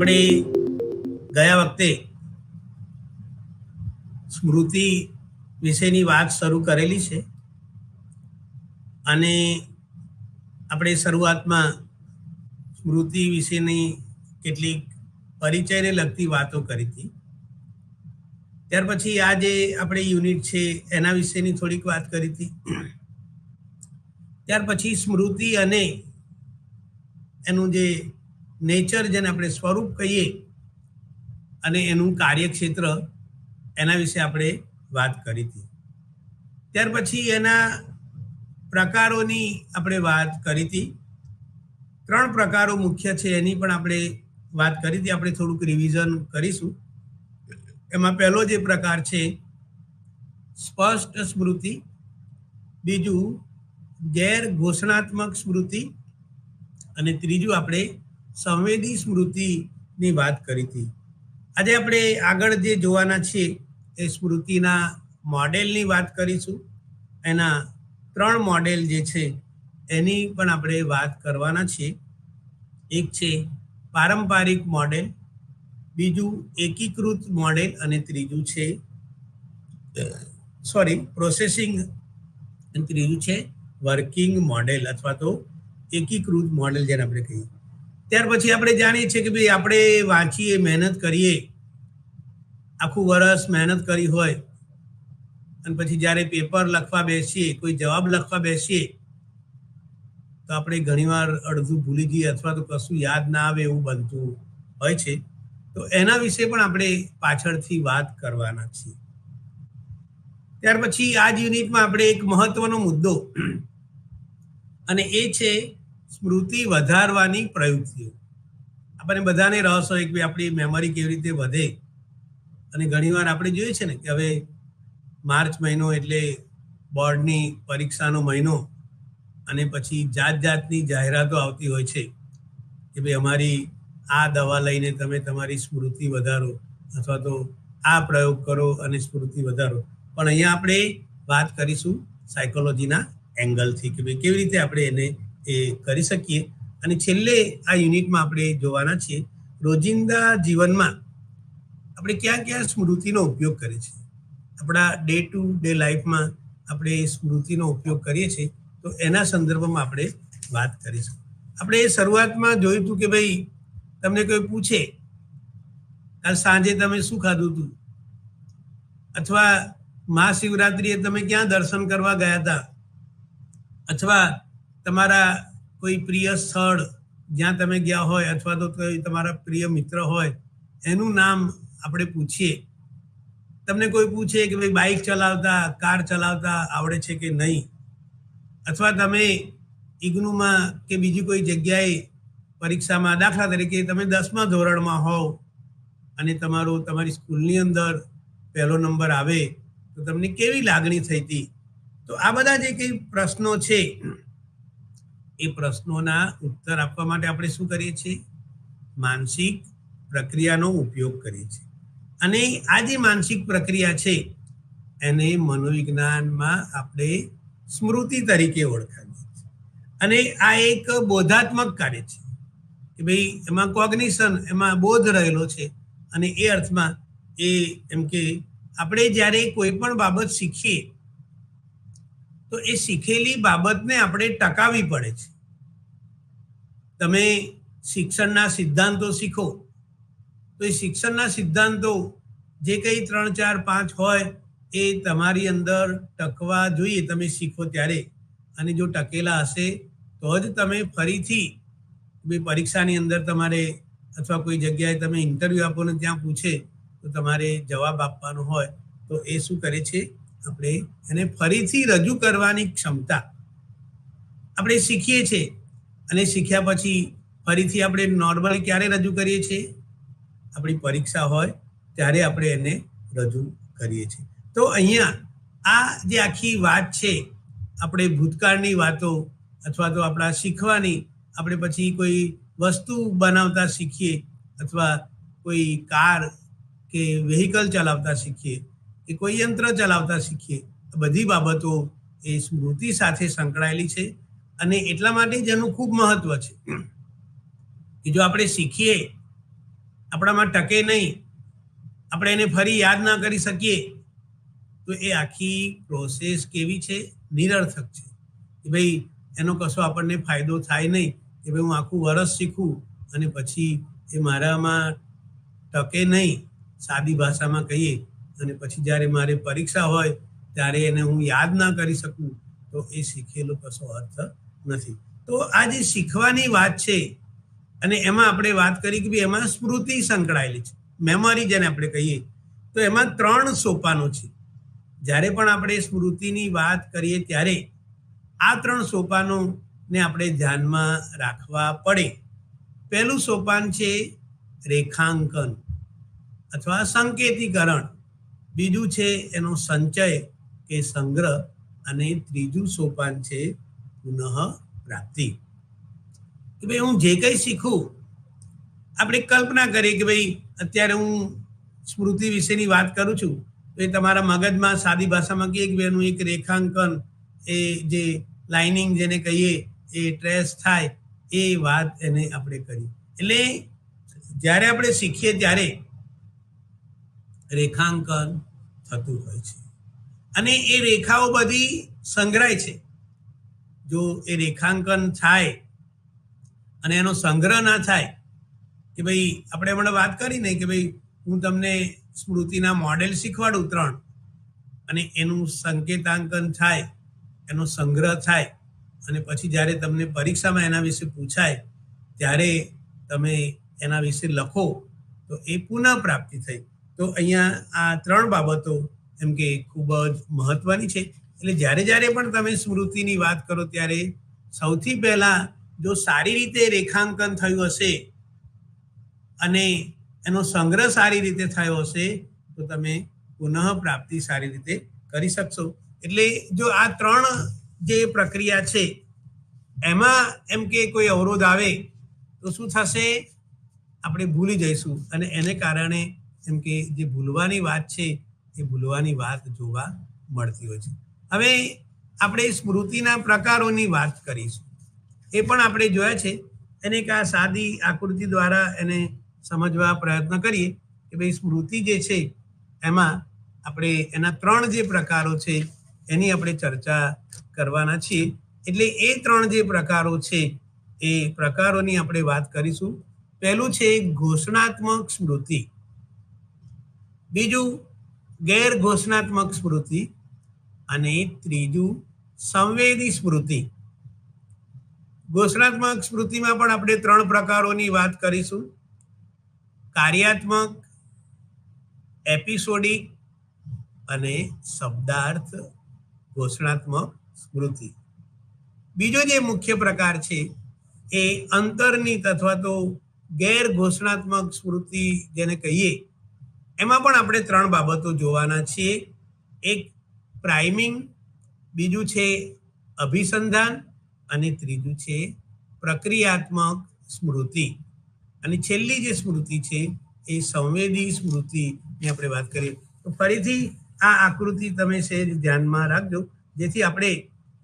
આપણે ગયા વખતે સ્મૃતિ વિશેની વાત શરૂ કરેલી છે અને આપણે શરૂઆતમાં સ્મૃતિ વિશેની કેટલીક પરિચયને લગતી વાતો કરી હતી. ત્યાર પછી આ જે આપણે યુનિટ છે એના વિશેની થોડીક વાત કરી હતી. ત્યાર પછી સ્મૃતિ અને એનું જે નેચર, જેને આપણે સ્વરૂપ કહીએ, અને એનું કાર્યક્ષેત્ર, એના વિશે આપણે વાત કરી હતી. ત્યાર પછી એના પ્રકારોની આપણે વાત કરી હતી. 3 પ્રકારો મુખ્ય છે એની પણ આપણે વાત કરી હતી. આપણે થોડુંક રિવિઝન કરીશું. એમાં પહેલો જે પ્રકાર છે સ્પષ્ટ સ્મૃતિ, બીજું ગેર ઘોષણાત્મક સ્મૃતિ, અને ત્રીજું આપણે સંવેદી સ્મૃતિની વાત કરી હતી. આજે આપણે આગળ જે જોવાના છીએ એ સ્મૃતિના મોડેલની વાત કરીશું. એના 3 મોડેલ જે છે એની પણ આપણે વાત કરવાના છીએ. એક છે પારંપરિક મોડેલ, બીજું એકીકૃત મોડેલ, અને ત્રીજું છે પ્રોસેસિંગ, અને ત્રીજું છે વર્કિંગ મોડેલ અથવા તો એકીકૃત મોડેલ જેને આપણે કહીએ. ત્યાર પછી આપણે જાણીએ છીએ કે ભાઈ આપણે વાંચીએ, મહેનત કરીએ, આખું વર્ષ મહેનત કરી હોય અને પછી જ્યારે પેપર લખવા બેસીએ, કોઈ જવાબ લખવા બેસીએ, તો આપણે ઘણીવાર અડધું ભૂલી જઈએ અથવા તો કશું યાદ ના આવે એવું બનતું હોય છે. તો એના વિશે પણ આપણે પાછળથી વાત કરવાના છીએ. ત્યાર પછી આ જ યુનિટમાં આપણે એક મહત્વનો મુદ્દો, અને એ છે સ્મૃતિ વધારવાની પ્રવૃત્તિઓ. આપણને બધાને રસ હોય કે આપણી મેમરી કેવી રીતે વધે. અને ઘણીવાર આપણે જોઈએ છે ને કે હવે માર્ચ મહિનો એટલે બોર્ડની પરીક્ષાનો મહિનો, અને પછી જાતની જાહેરાતો આવતી હોય છે કે ભાઈ અમારી આ દવા લઈને તમે તમારી સ્મૃતિ વધારો, અથવા તો આ પ્રયોગ કરો અને સ્મૃતિ વધારો. પણ અહીંયા આપણે વાત કરીશું સાયકોલોજીના એંગલથી કે ભાઈ કેવી રીતે આપણે એને એ કરી શકીએ. અને છેલ્લે આ યુનિટમાં આપણે જોવાના છીએ રોજિંદા જીવનમાં આપણે ક્યાં ક્યાં સ્મૃતિનો ઉપયોગ કરીએ છીએ. આપણા ડે ટુ ડે લાઈફમાં આપણે સ્મૃતિનો ઉપયોગ કરીએ છીએ, તો એના સંદર્ભમાં આપણે વાત કરીશું. આપણે શરૂઆતમાં જોયું હતું કે ભાઈ તમને કોઈ પૂછે કાલ સાંજે તમે શું ખાધું હતું, અથવા મહાશિવરાત્રિએ તમે ક્યાં દર્શન કરવા ગયા હતા, અથવા તમારા કોઈ પ્રિય સ્થળ જ્યાં તમે ગયા હોય, અથવા તો કોઈ તમારા પ્રિય મિત્ર હોય એનું નામ આપણે પૂછીએ. તમને કોઈ પૂછે કે ભાઈ બાઇક ચલાવતા, કાર ચલાવતા આવડે છે કે નહીં, અથવા તમે ઇગ્નુમાં કે બીજી કોઈ જગ્યાએ પરીક્ષામાં, દાખલા તરીકે તમે 10મા ધોરણમાં હોવ અને તમારી સ્કૂલની અંદર પહેલો નંબર આવે તો તમને કેવી લાગણી થઈ હતી. તો આ બધા જે કંઈ પ્રશ્નો છે એ પ્રશ્નોના ઉત્તર આપવા માટે આપણે શું કરીએ છીએ? માનસિક પ્રક્રિયાનો ઉપયોગ કરીએ છીએ. અને આ જે માનસિક પ્રક્રિયા છે એને મનોવિજ્ઞાનમાં આપણે સ્મૃતિ તરીકે ઓળખાવીએ છીએ. અને આ એક બોધાત્મક કાર્ય છે કે ભાઈ એમાં કોગ્નિશન, એમાં બોધ રહેલો છે. અને એ અર્થમાં એમ કે આપણે જ્યારે કોઈ પણ બાબત શીખીએ તો એ શીખેલી બાબતને આપણે ટકાવવી પડે છે. તમે શિક્ષણના સિદ્ધાંતો શીખો તો એ શિક્ષણના સિદ્ધાંતો જે કંઈ 3, 4, 5 હોય એ તમારી અંદર ટકવા જોઈએ તમે શીખો ત્યારે. અને જો ટકેલા હશે તો જ તમે ફરીથી પરીક્ષાની અંદર તમારે, અથવા કોઈ જગ્યાએ તમે ઇન્ટરવ્યૂ આપો ને ત્યાં પૂછે તો તમારે જવાબ આપવાનો હોય તો એ શું કરે છે? આપણે એને ફરીથી રજૂ કરવાની ક્ષમતા આપણે શીખીએ છીએ. અને શીખ્યા પછી ફરીથી આપણે નોર્મલ ક્યારે રજૂ કરીએ છીએ? આપણી પરીક્ષા હોય ત્યારે આપણે એને રજૂ કરીએ છીએ. તો અહીંયા આ જે આખી વાત છે, આપણે ભૂતકાળની વાતો અથવા તો આપણા શીખવાની, આપણે પછી કોઈ વસ્તુ બનાવતા શીખીએ, અથવા કોઈ કાર કે વ્હીકલ ચલાવતા શીખીએ, કે કોઈ યંત્ર ચલાવતા શીખીએ, બધી બાબતો એ સ્મૃતિ સાથે સંકળાયેલી છે. અને એટલા માટે જ એનું ખૂબ મહત્વ છે કે જો આપણે શીખીએ આપણામાં ટકે નહીં, આપણે એને ફરી યાદ ના કરી શકીએ, તો એ આખી પ્રોસેસ કેવી છે? નિરર્થક છે. કે ભાઈ એનો કશો આપણને ફાયદો થાય નહીં, કે ભાઈ હું આખું વરસ શીખું અને પછી એ મારામાં ટકે નહીં, સાદી ભાષામાં કહીએ, અને પછી જ્યારે મારે પરીક્ષા હોય ત્યારે એને હું યાદ ના કરી શકું, તો એ શીખેલો કશો અર્થ નથી. તો આ જે શીખવાની વાત છે, અને એમાં આપણે વાત કરી કે ભાઈ એમાં સ્મૃતિ સંકળાયેલી છે, મેમરી જેને આપણે કહીએ, તો એમાં 3 સોપાનો છે. જ્યારે પણ આપણે સ્મૃતિની વાત કરીએ ત્યારે આ 3 સોપાનોને આપણે ધ્યાનમાં રાખવા પડે. પહેલું સોપાન છે રેખાંકન અથવા સંકેતીકરણ, બીજું છે એનો સંચય કે સંગ્રહ, અને ત્રીજું સોપાન છે પુનઃ પ્રાપ્તિ. કે ભાઈ હું જે કંઈ શીખું, આપણે કલ્પના કરીએ કે ભાઈ અત્યારે હું સ્મૃતિ વિશેની વાત કરું છું, તો એ તમારા મગજમાં સાદી ભાષામાં કહીએ કે એનું એક રેખાંકન, એ જે લાઇનિંગ જેને કહીએ એ ટ્રેસ થાય, એ વાત એને આપણે કરી. એટલે જ્યારે આપણે શીખીએ ત્યારે રેખાંકન થતું હોય છે, અને એ રેખાઓ બધી સંગ્રહાય છે. જો એ રેખાંકન થાય અને એનો સંગ્રહ ના થાય, કે ભાઈ આપણે હમણાં વાત કરી ને કે ભાઈ હું તમને સ્મૃતિના મોડેલ શીખવાડું 3, અને એનું સંકેતાંકન થાય, એનો સંગ્રહ થાય, અને પછી જ્યારે તમને પરીક્ષામાં એના વિશે પૂછાય ત્યારે તમે એના વિશે લખો, તો એ પુનઃ પ્રાપ્તિ થઈ. તો અહીંયા આ 3 બાબતો એમ કે ખૂબ જ મહત્વની છે. એટલે જ્યારે જ્યારે પણ તમે સ્મૃતિની વાત કરો ત્યારે સૌથી પહેલાં જો સારી રીતે રેખાંકન થયું હશે અને એનો સંગ્રહ સારી રીતે થયો હશે, તો તમે પુનઃ પ્રાપ્તિ સારી રીતે કરી શકશો. એટલે જો આ 3 જે પ્રક્રિયા છે એમાં એમ કે કોઈ અવરોધ આવે તો શું થશે? આપણે ભૂલી જઈશું, અને એને કારણે એમ કે જે ભૂલવાની વાત છે એ ભૂલવાની વાત જોવા મળતી હોય છે. હવે આપણે સ્મૃતિના પ્રકારોની વાત કરીશું. એ પણ આપણે જોયા છે, એને એક આ સાદી આકૃતિ દ્વારા એને સમજવા પ્રયત્ન કરીએ કે ભાઈ સ્મૃતિ જે છે એમાં આપણે એના 3 જે પ્રકારો છે એની આપણે ચર્ચા કરવાના છીએ. એટલે એ 3 જે પ્રકારો છે એ પ્રકારોની આપણે વાત કરીશું. પહેલું છે ઘોષણાત્મક સ્મૃતિ, બીજું ગેર ઘોષણાત્મક સ્મૃતિ, અને ત્રીજું સંવેદી સ્મૃતિ. ઘોષણાત્મક સ્મૃતિમાં પણ આપણે 3 પ્રકારોની વાત કરીશું: કાર્યાત્મક, એપિસોડિક અને શબ્દાર્થ ઘોષણાત્મક સ્મૃતિ. બીજો જે મુખ્ય પ્રકાર છે એ અંતર્નિહિત અથવા તો ગેર ઘોષણાત્મક સ્મૃતિ જેને કહીએ, એમાં પણ આપણે 3 બાબતો જોવાના છીએ. એક પ્રાઇમિંગ, બીજું છે અભિસંધાન, અને ત્રીજું છે પ્રક્રિયાત્મક સ્મૃતિ. અને છેલ્લી જે સ્મૃતિ છે એ સંવેદી સ્મૃતિની આપણે વાત કરીએ. તો ફરીથી આ આકૃતિ તમે ધ્યાનમાં રાખજો, જેથી આપણે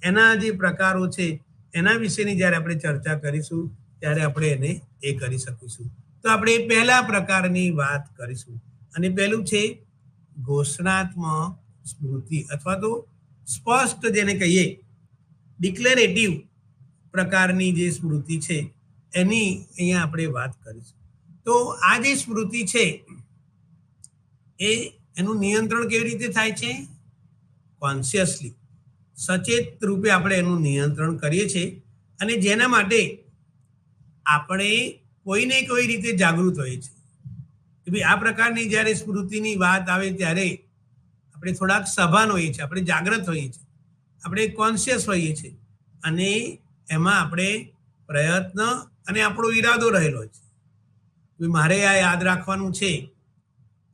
એના જે પ્રકારો છે એના વિશેની જ્યારે આપણે ચર્ચા કરીશું ત્યારે આપણે એને એ કરી શકીશું. તો આપણે પહેલા પ્રકારની વાત કરીશું, અને પહેલું છે ઘોષણાત્મક સ્મૃતિ અથવા તો સ્પષ્ટ જેને કહીએ ડિક્લેરેટિવ પ્રકારની જે સ્મૃતિ છે એની અહીંયા આપણે વાત કરીશું. તો આ જે સ્મૃતિ છે એ એનું નિયંત્રણ કેવી રીતે થાય છે? કોન્શિયસલી, સચેત રૂપે આપણે એનું નિયંત્રણ કરીએ છીએ, અને જેના માટે આપણે કોઈને કોઈ રીતે જાગૃત હોઈએ છીએ. કે ભાઈ આ પ્રકારની જ્યારે સ્મૃતિની વાત આવે ત્યારે આપણે થોડાક સભાન હોઈએ છીએ, આપણે જાગૃત હોઈએ છીએ, આપણે કોન્શિયસ હોઈએ છીએ, અને એમાં આપણે પ્રયત્ન અને આપણો ઈરાદો રહેલો છે. મારે આ યાદ રાખવાનું છે,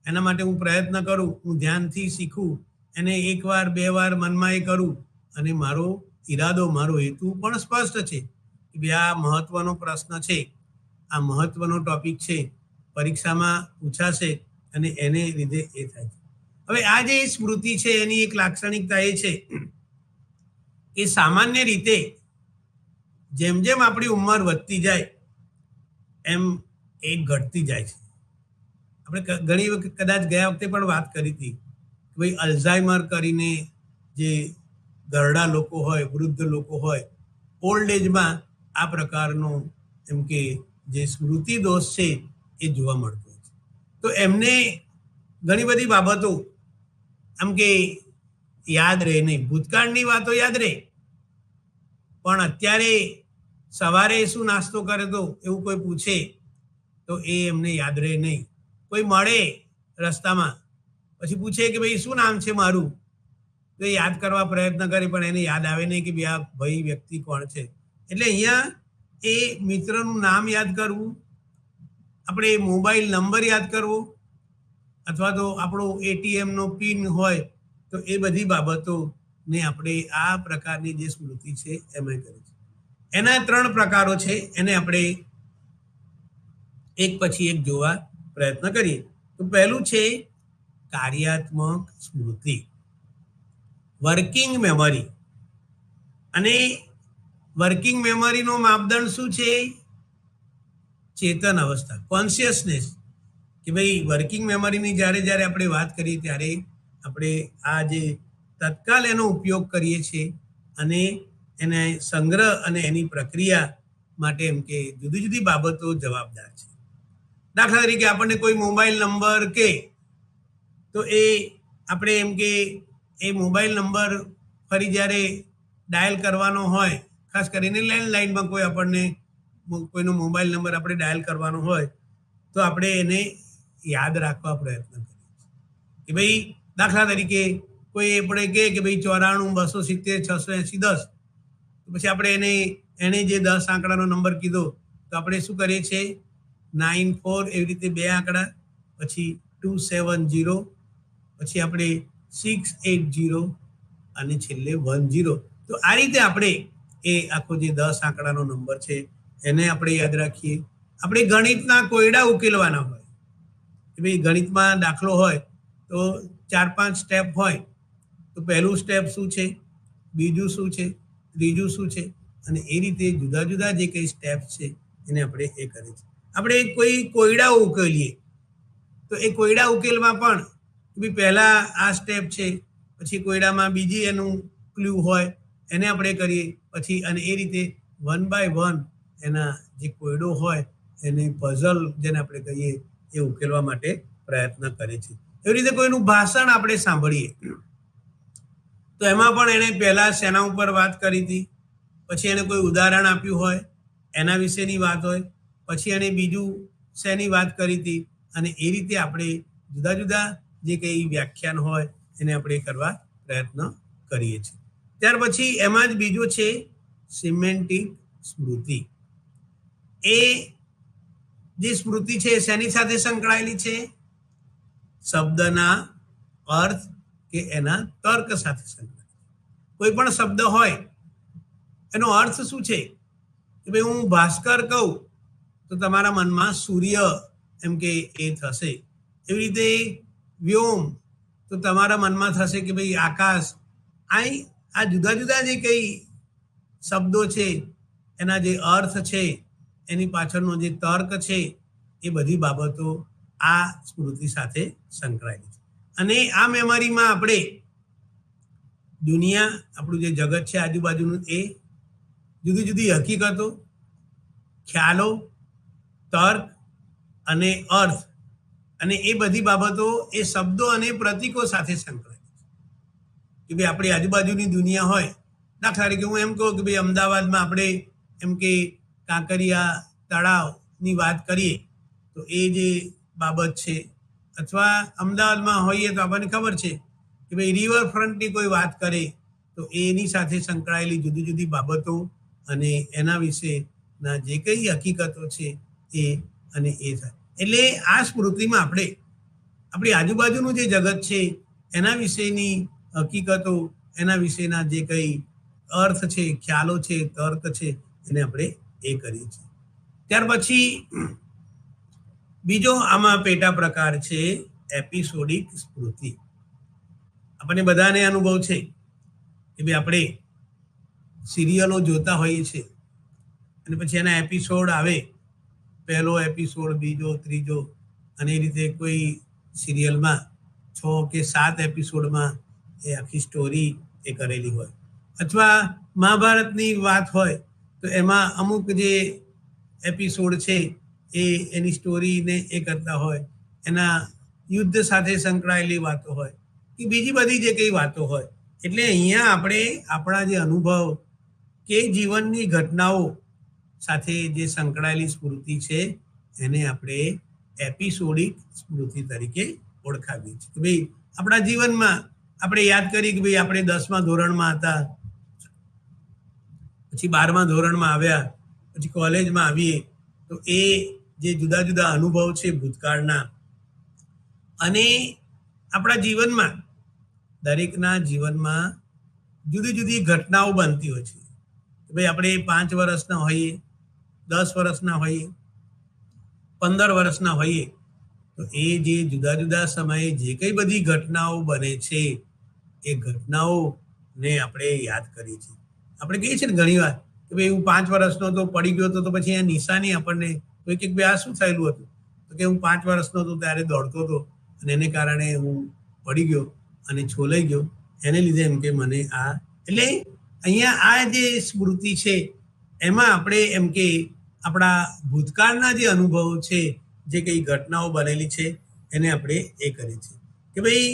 એના માટે હું પ્રયત્ન કરું, હું ધ્યાનથી શીખું, એને 1 વાર 2 વાર મનમાં એ કરું, અને મારો ઈરાદો, મારો હેતુ પણ સ્પષ્ટ છે કે ભાઈ આ મહત્વનો પ્રશ્ન છે, આ મહત્વનો ટોપિક છે, પરીક્ષામાં પૂછાશે, અને એને લીધે એ થાય છે. હવે આ જે સ્મૃતિ છે એની એક લાક્ષણિકતા એ છે કે સામાન્ય રીતે જેમ જેમ આપણી ઉંમર વધતી જાય એમ એ ઘટતી જાય છે. આપણે ઘણી વખત કદાચ ગયા વખતે પણ વાત કરી હતી કે ભાઈ અલ્ઝાઇમર કરીને જે ઘરડા લોકો હોય, વૃદ્ધ લોકો હોય, ઓલ્ડ એજમાં આ પ્રકારનો એમ કે જે સ્મૃતિ દોષ છે એ જોવા મળતો હોય છે. તો એમને ઘણી બધી બાબતો આમ કે યાદ રહે નહીં. ભૂતકાળની વાતો યાદ રહે, પણ અત્યારે સવારે શું નાસ્તો કરે તો એવું કોઈ પૂછે તો એ એમને યાદ રહે નહીં. કોઈ મળે રસ્તામાં પછી પૂછે કે ભાઈ શું નામ છે મારું, તો એ યાદ કરવા પ્રયત્ન કરે પણ એને યાદ આવે નહીં કે ભાઈ આ ભાઈ વ્યક્તિ કોણ છે. એટલે અહીંયા એ મિત્રનું નામ યાદ કરવું, આપણે મોબાઈલ નંબર યાદ કરવો, અથવા તો આપણો એટીએમનો પિન હોય તો એ બધી બાબતોને આપણે આ પ્રકારની જે સ્મૃતિ છે એમાં કરે છે. એના 3 પ્રકારો છે, એને આપણે એક પછી એક જોવા પ્રયત્ન કરીએ. તો પહેલું છે કાર્યાત્મક સ્મૃતિ, વર્કિંગ મેમરી. અને વર્કિંગ મેમરીનો માપદંડ શું છે? ચેતન અવસ્થા, કોન્શિયસનેસ. કે ભાઈ વર્કિંગ મેમરીની જ્યારે જ્યારે આપણે વાત કરીએ ત્યારે આપણે આ જે તત્કાલ એનો ઉપયોગ કરીએ છીએ અને એને સંગ્રહ અને એની પ્રક્રિયા માટે એમ કે જુદી જુદી બાબતો જવાબદાર છે. દાખલા તરીકે આપણને કોઈ મોબાઈલ નંબર કે તો એ આપણે એમ કે એ મોબાઈલ નંબર ફરી જ્યારે ડાયલ કરવાનો હોય, ખાસ કરીને લેન્ડલાઇનમાં કોઈ આપણને કોઈનો મોબાઈલ નંબર આપણે ડાયલ કરવાનો હોય તો આપણે એને યાદ રાખવા પ્રયત્ન કરીએ કે ભાઈ દાખલા તરીકે કોઈ આપણે કહે કે ભાઈ 94 270 680 10, તો પછી આપણે એને જે 10 આંકડાનો નંબર કીધો તો આપણે શું કરીએ છીએ 94 એવી રીતે 2 આંકડા, પછી 270, પછી આપણે 680 અને છેલ્લે 10. તો આ રીતે આપણે એ આખો જે 10 આંકડાનો નંબર છે એને આપણે યાદ રાખીએ. આપણે ગણિતના કોયડા ઉકેલવાના હોય કે ભાઈ ગણિતમાં દાખલો હોય તો 4-5 સ્ટેપ હોય, તો પહેલું સ્ટેપ શું છે, બીજું શું છે, ત્રીજું શું છે, અને એ રીતે જુદા જુદા જે કંઈ સ્ટેપ છે એને આપણે એ કરીએ છીએ. આપણે કોઈ કોયડા ઉકેલીએ તો એ કોયડા ઉકેલમાં પણ ભાઈ પહેલા આ સ્ટેપ છે, પછી કોયડામાં બીજી એનું ક્લ્યુ હોય એને આપણે કરીએ, પછી અને એ રીતે 1 by 1 એના જે કોયડો હોય એને પઝલ જેને આપણે કહીએ એ ઉકેલવા માટે પ્રયત્ન કરે છે. એવી રીતે કોઈનું ભાષણ આપણે સાંભળીએ તો એમાં પણ એને પહેલા શેના ઉપર વાત કરી હતી, પછી એને કોઈ ઉદાહરણ આપ્યું હોય એના વિશેની વાત હોય, પછી એને બીજું શેની વાત કરી હતી, અને એ રીતે આપણે જુદા જુદા જે કંઈ વ્યાખ્યાન હોય એને આપણે કરવા પ્રયત્ન કરીએ છીએ. ત્યાર પછી એમાં જ બીજું છે સિમેન્ટિક સ્મૃતિ. એ જે સ્મૃતિ છે શેની સાથે સંકળાયેલી છે? શબ્દના અર્થ કે એના તર્ક સાથે સંકળાયેલી. કોઈ પણ શબ્દ હોય એનો અર્થ શું છે કે ભાઈ હું ભાસ્કર કહું તો તમારા મનમાં સૂર્ય એમ કે એ થશે. એવી રીતે વ્યોમ તો તમારા મનમાં થશે કે ભાઈ આકાશ. આ જુદા જુદા જે કંઈ શબ્દો છે એના જે અર્થ છે, એની પાછળનો જે તર્ક છે, એ બધી બાબતો આ સ્મૃતિ સાથે સંકળાયેલી છે. અને આ મેમરીમાં આપણે દુનિયા, આપણું જે જગત છે આજુબાજુનું, એ જુદી જુદી હકીકતો, ખ્યાલો, તર્ક અને અર્થ, અને એ બધી બાબતો એ શબ્દો અને પ્રતીકો સાથે સંકળાયેલી છે. કે ભાઈ આપણી આજુબાજુની દુનિયા હોય, દાખલા તરીકે હું એમ કહું કે ભાઈ અમદાવાદમાં આપણે એમ કે કાંકરિયા તળાવની વાત કરીએ તો એ જે બાબત છે, અથવા અમદાવાદમાં હોઈએ તો આપણને ખબર છે કે ભાઈ રિવરફ્રન્ટની કોઈ વાત કરે તો એની સાથે સંકળાયેલી જુદી જુદી બાબતો અને એના વિશેના જે કંઈ હકીકતો છે એ અને એ થાય. એટલે આ સ્મૃતિમાં આપણે આપણી આજુબાજુનું જે જગત છે એના વિશેની હકીકતો, એના વિશેના જે કંઈ અર્થ છે, ખ્યાલો છે, તર્ક છે, એને આપણે એ કરીએ છીએ. ત્યાર પછી બીજો આમાં પેટા પ્રકાર છે એપિસોડિક સ્મૃતિ. આપણને બધાને અનુભવ છે કે ભાઈ આપણે સિરિયલો જોતા હોઈએ છીએ અને પછી એના એપિસોડ આવે, પહેલો એપિસોડ, બીજો, ત્રીજો, અને એ રીતે કોઈ સિરિયલમાં 6 કે 7 એપિસોડમાં એ આખી સ્ટોરી એ કરેલી હોય, અથવા મહાભારતની વાત હોય તો એમાં અમુક જે એપિસોડ છે એ એની સ્ટોરીને એ કરતા હોય, એના યુદ્ધ સાથે સંકળાયેલી વાતો હોય કે બીજી બધી જે કંઈ વાતો હોય. એટલે અહીંયા આપણે આપણા જે અનુભવ કે જીવનની ઘટનાઓ સાથે જે સંકળાયેલી સ્મૃતિ છે એને આપણે એપિસોડિક સ્મૃતિ તરીકે ઓળખાવીએ છીએ. કે ભાઈ આપણા જીવનમાં આપણે યાદ કરી કે ભાઈ આપણે 10મા ધોરણમાં હતા, પછી 12મા ધોરણમાં આવ્યા, પછી કોલેજમાં આવીએ તો એ જે જુદા જુદા અનુભવ છે ભૂતકાળના, અને આપણા જીવનમાં દરેકના જીવનમાં જુદી જુદી ઘટનાઓ બનતી હોય છે. ભાઈ આપણે 5 વર્ષના હોઈએ, 10 વર્ષના હોઈએ, 15 વર્ષના હોઈએ, તો એ જે જુદા જુદા સમયે જે કંઈ બધી ઘટનાઓ બને છે એ ઘટનાઓને આપણે યાદ કરીએ છીએ. આપણે કહીએ છીએ ને ઘણી વાર કે ભાઈ હું 5 વર્ષનો તો પડી ગયો હતો, તો પછી એ નિશાની આપણને કોઈ કે ભાઈ આ શું થયેલું હતું, તો કે હું 5 વર્ષનો હતો ત્યારે દોડતો હતો અને એને કારણે હું પડી ગયો અને છોલાઈ ગયો, એને લીધે એમ કે મને આ. એટલે અહીંયા આ જે સ્મૃતિ છે એમાં આપણે એમ કે આપણા ભૂતકાળના જે અનુભવો છે, જે કંઈ ઘટનાઓ બનેલી છે એને આપણે એ કરીએ છીએ. કે ભાઈ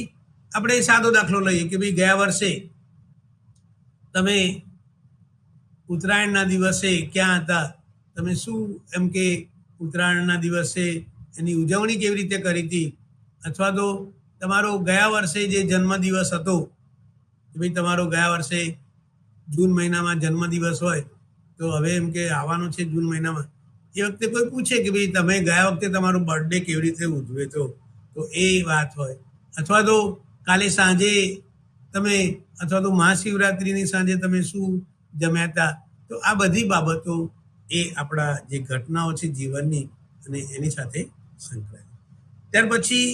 આપણે સાદો દાખલો લઈએ કે ભાઈ ગયા વર્ષે તમે ઉત્તરાયણના દિવસે ક્યાં હતા, તમે શું એમ કે ઉત્તરાયણના દિવસે એની ઉજવણી કેવી રીતે કરી હતી, અથવા તો તમારો ગયા વર્ષે જે જન્મદિવસ હતો કે ભાઈ તમારો ગયા વર્ષે જૂન મહિનામાં જન્મદિવસ હોય તો હવે એમ કે આવવાનો છે જૂન મહિનામાં, એ વખતે કોઈ પૂછે કે ભાઈ તમે ગયા વખતે તમારો બર્થડે કેવી રીતે ઉજવે તો એ વાત હોય, અથવા તો કાલે સાંજે તમે, અથવા તો મહાશિવરાત્રિની સાંજે તમે શું જમ્યા હતા. તો આ બધી બાબતો એ આપણા જે ઘટનાઓ છે જીવનની અને એની સાથે સંકળાયેલી. ત્યાર પછી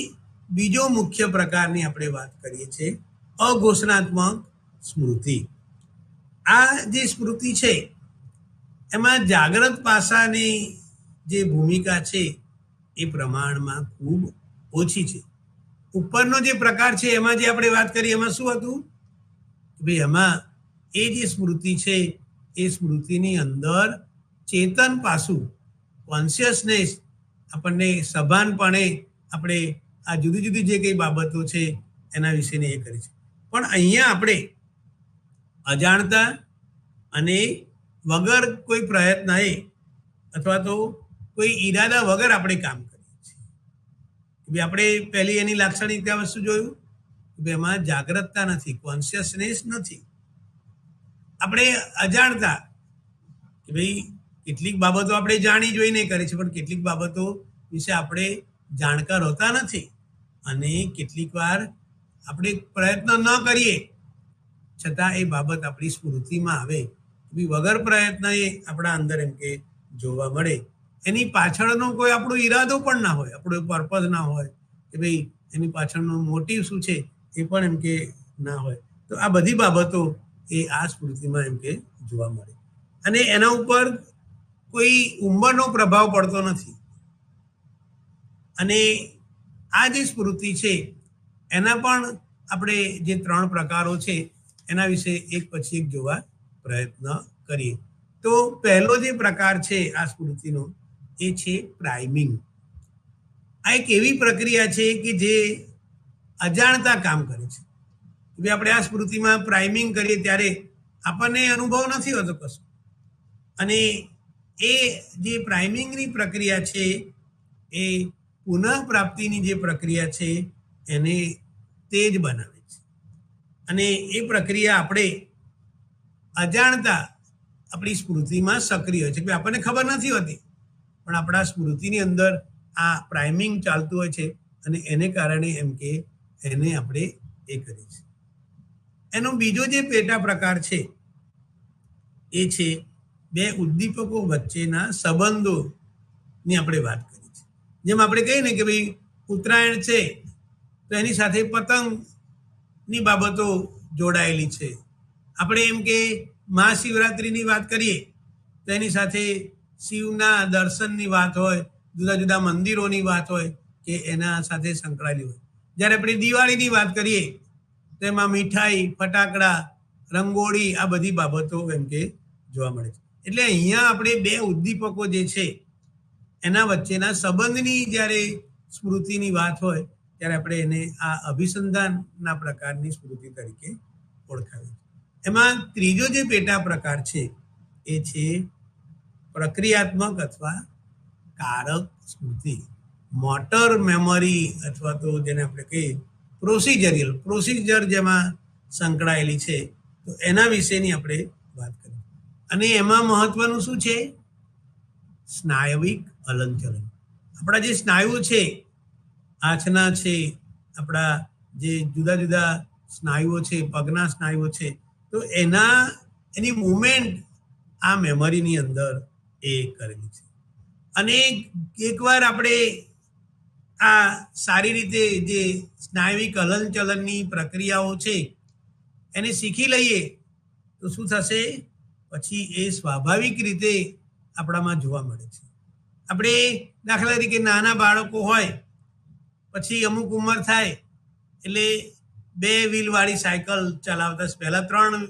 બીજો મુખ્ય પ્રકારની આપણે વાત કરીએ છીએ અઘોષણાત્મક સ્મૃતિ. આ જે સ્મૃતિ છે એમાં જાગ્રત પાસાની જે ભૂમિકા છે એ પ્રમાણમાં ખૂબ ઓછી છે. ઉપરનો જે પ્રકાર છે એમાં જે આપણે વાત કરી એમાં શું હતું, ભાઈ એમાં એ જે સ્મૃતિ છે એ સ્મૃતિની અંદર ચેતન પાસું, કોન્શિયસનેસ, આપણને સભાનપણે આપણે આ જુદી જુદી જે કંઈ બાબતો છે એના વિશેની એ કરી છે. પણ અહીંયા આપણે અજાણતા અને વગર કોઈ પ્રયત્ન અથવા તો કોઈ ઈરાદા વગર આપણે કામ કરીએ છીએ. આપણે પહેલી એની લાક્ષણિકતા વસ્તુ જોયું કે એમાં જાગૃતતા નથી, કોન્શિયસનેસ નથી. આપણે અજાણતા કે ભાઈ કેટલીક બાબતો આપણે જાણી જોઈને કરીએ છીએ, પણ કેટલીક બાબતો વિશે આપણે જાણકાર હોતા નથી, અને કેટલીક વાર આપણે પ્રયત્ન ન કરીએ છતાં એ બાબત આપણી સ્મૃતિમાં આવે, વગર પ્રયત્ન એ આપણા અંદર એમ કે જોવા મળે. એની પાછળનો કોઈ આપણો ઈરાદો પણ ના હોય, આપણો પર્પઝ ના હોય કે ભાઈ એની પાછળનો મોટિવ શું છે એ પણ એમ કે ના હોય. તો આ બધી બાબતો એ આ સ્મૃતિમાં એમ કે જોવા મળે, અને એના ઉપર કોઈ ઉંમરનો પ્રભાવ પડતો નથી. અને આ જે સ્મૃતિ છે એના પણ આપણે જે 3 પ્રકારો છે એના વિશે એક પછી એક જોવા પ્રયત્ન કરીએ. તો પહેલો જે પ્રકાર છે આ સ્મૃતિનો એ છે પ્રાઇમિંગ. આ એક એવી પ્રક્રિયા છે કે જે અજાણતા કામ કરે છે. આપણે આ સ્મૃતિમાં પ્રાઇમિંગ કરીએ ત્યારે આપણને અનુભવ નથી હોતો કશો, અને એ જે પ્રાઇમિંગની પ્રક્રિયા છે એ પુનઃ પ્રાપ્તિની જે પ્રક્રિયા છે એને તેજ બનાવે છે. અને એ પ્રક્રિયા આપણે અજાણતા આપણી સ્મૃતિમાં સક્રિય છે. આપણને ખબર નથી હોતી પણ આપણા સ્મૃતિની અંદર આ પ્રાઇમિંગ ચાલતું હોય છે, અને એને કારણે એમ કે એને આપણે એ કરીએ છીએ. એનો બીજો જે પેટા પ્રકાર છે એ છે 2 ઉદ્દીપકો વચ્ચેના સંબંધોની આપણે વાત કરી છે. જેમ આપણે કહીએ ને કે ભાઈ ઉત્તરાયણ છે તો એની સાથે પતંગની બાબતો જોડાયેલી છે. આપણે એમ કે મહાશિવરાત્રિની વાત કરીએ તો એની સાથે શિવના દર્શનની વાત હોય, જુદા જુદા મંદિરોની વાત હોય કે એના સાથે સંકળાયેલી હોય. જ્યારે આપણે દિવાળીની વાત કરીએ તો એમાં મીઠાઈ, ફટાકડા, રંગોળી આ બધી બાબતો એમ કે જોવા મળે છે. એટલે અહીંયા આપણે બે ઉદ્દીપકો જે છે એના વચ્ચેના સંબંધની જ્યારે સ્મૃતિની વાત હોય ત્યારે આપણે એને આ અભિસંધાનના પ્રકારની સ્મૃતિ તરીકે ઓળખાવીએ. એમાં ત્રીજો જે પેટા પ્રકાર છે એ છે પ્રક્રિયાત્મક અથવા કારક સ્મૃતિ, મોટર મેમરી અથવા તો જેને આપણે કહીએ પ્રોસિજર જેમાં સંકળાયેલી છે. તો એના વિશેની આપણે વાત કરીએ. અને એમાં મહત્વનું શું છે? સ્નાયવિક હલનચલન. આપણા જે સ્નાયુઓ છે, આંખના છે, આપણા જે જુદા જુદા સ્નાયુઓ છે, પગના સ્નાયુઓ છે, તો એની મુવમેન્ટ આ મેમરીની અંદર એ કરેલી છે. અને એકવાર આપણે આ સારી રીતે જે સ્નાયવિક હલનચલનની પ્રક્રિયાઓ છે એને શીખી લઈએ તો શું થશે? પછી એ સ્વાભાવિક રીતે આપણામાં જોવા મળે છે. આપણે દાખલા તરીકે નાના બાળકો હોય પછી અમુક ઉંમર થાય એટલે 2 વ્હીલવાળી સાયકલ ચલાવતા, પહેલાં 3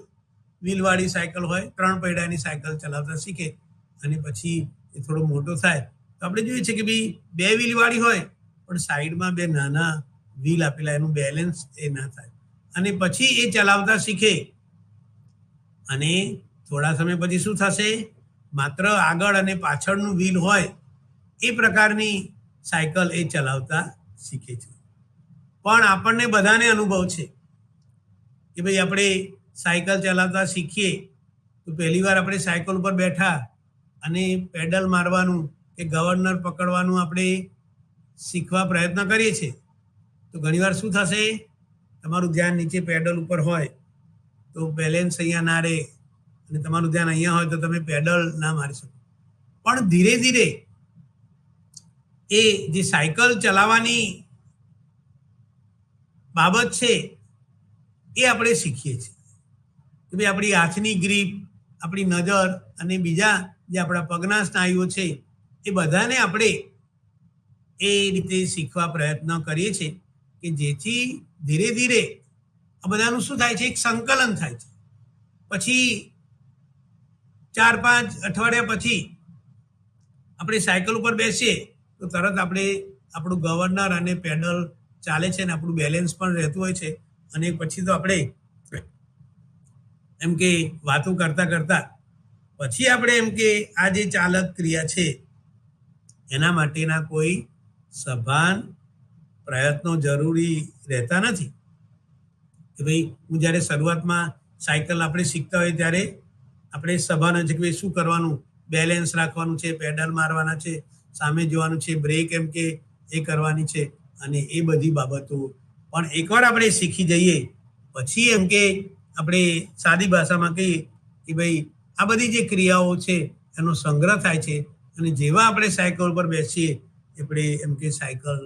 વ્હીલવાળી સાયકલ હોય, 3 પૈડાની સાયકલ ચલાવતા શીખે અને પછી એ થોડો મોટો થાય તો આપણે જોઈએ છે કે ભાઈ 2 વ્હીલવાળી હોય પણ સાઈડમાં 2 નાના વ્હીલ આપેલા, એનું બેલેન્સ એ ના થાય અને પછી એ ચલાવતા શીખે અને થોડા સમય પછી શું થશે? માત્ર આગળ અને પાછળનું વ્હીલ હોય એ પ્રકારની સાયકલ એ ચલાવતા શીખે છે. પણ આપણને બધાને અનુભવ છે કે ભાઈ આપણે સાયકલ ચલાવતા શીખીએ તો પહેલી વાર આપણે સાયકલ ઉપર બેઠા અને પેડલ મારવાનું કે ગવર્નર પકડવાનું આપણે શીખવા પ્રયત્ન કરીએ છીએ તો ઘણીવાર શું થશે? તમારું ધ્યાન નીચે પેડલ ઉપર હોય તો બેલેન્સ અહીંયા ના રહે અને તમારું ધ્યાન અહીંયા હોય તો તમે પેડલ ના મારી શકો. પણ ધીરે ધીરે એ જે સાયકલ ચલાવવાની બાબત છે એ આપણે શીખીએ છીએ કે ભાઈ આપણી હાથની ગ્રીપ, આપણી નજર અને બીજા જે આપણા પગના સ્નાયુઓ છે એ બધાને આપણે એ રીતે શીખવા પ્રયત્ન કરીએ છીએ કે જેથી ધીરે ધીરે આ બધાનું શું થાય છે? એક સંકલન થાય છે. પછી 4-5 અઠવાડિયા પછી આપણે સાયકલ ઉપર બેસીએ તો તરત આપણે આપણું ગવર્નર અને પેડલ ચાલે છે ને આપણું બેલેન્સ પણ રહેતું હોય છે અને પછી તો આપણે એમ કે વાતો કરતા કરતા પછી આપણે એમ કે આ જે ચાલક ક્રિયા છે એના માટેના કોઈ સભાન પ્રયત્નો જરૂરી રહેતા નથી કે ભાઈ હું જ્યારે શરૂઆતમાં સાયકલ આપણે શીખતા હોય ત્યારે આપણે સભાન છે કે ભાઈ શું કરવાનું? બેલેન્સ રાખવાનું છે, પેડલ મારવાના છે, સામે જોવાનું છે, બ્રેક એમ કે એ કરવાની છે અને એ બધી બાબતો. પણ એકવાર આપણે શીખી જઈએ પછી એમ કે આપણે સાદી ભાષામાં કહીએ કે ભાઈ આ બધી જે ક્રિયાઓ છે એનો સંગ્રહ થાય છે અને જેવા આપણે સાયકલ પર બેસીએ આપણે એમ કે સાયકલ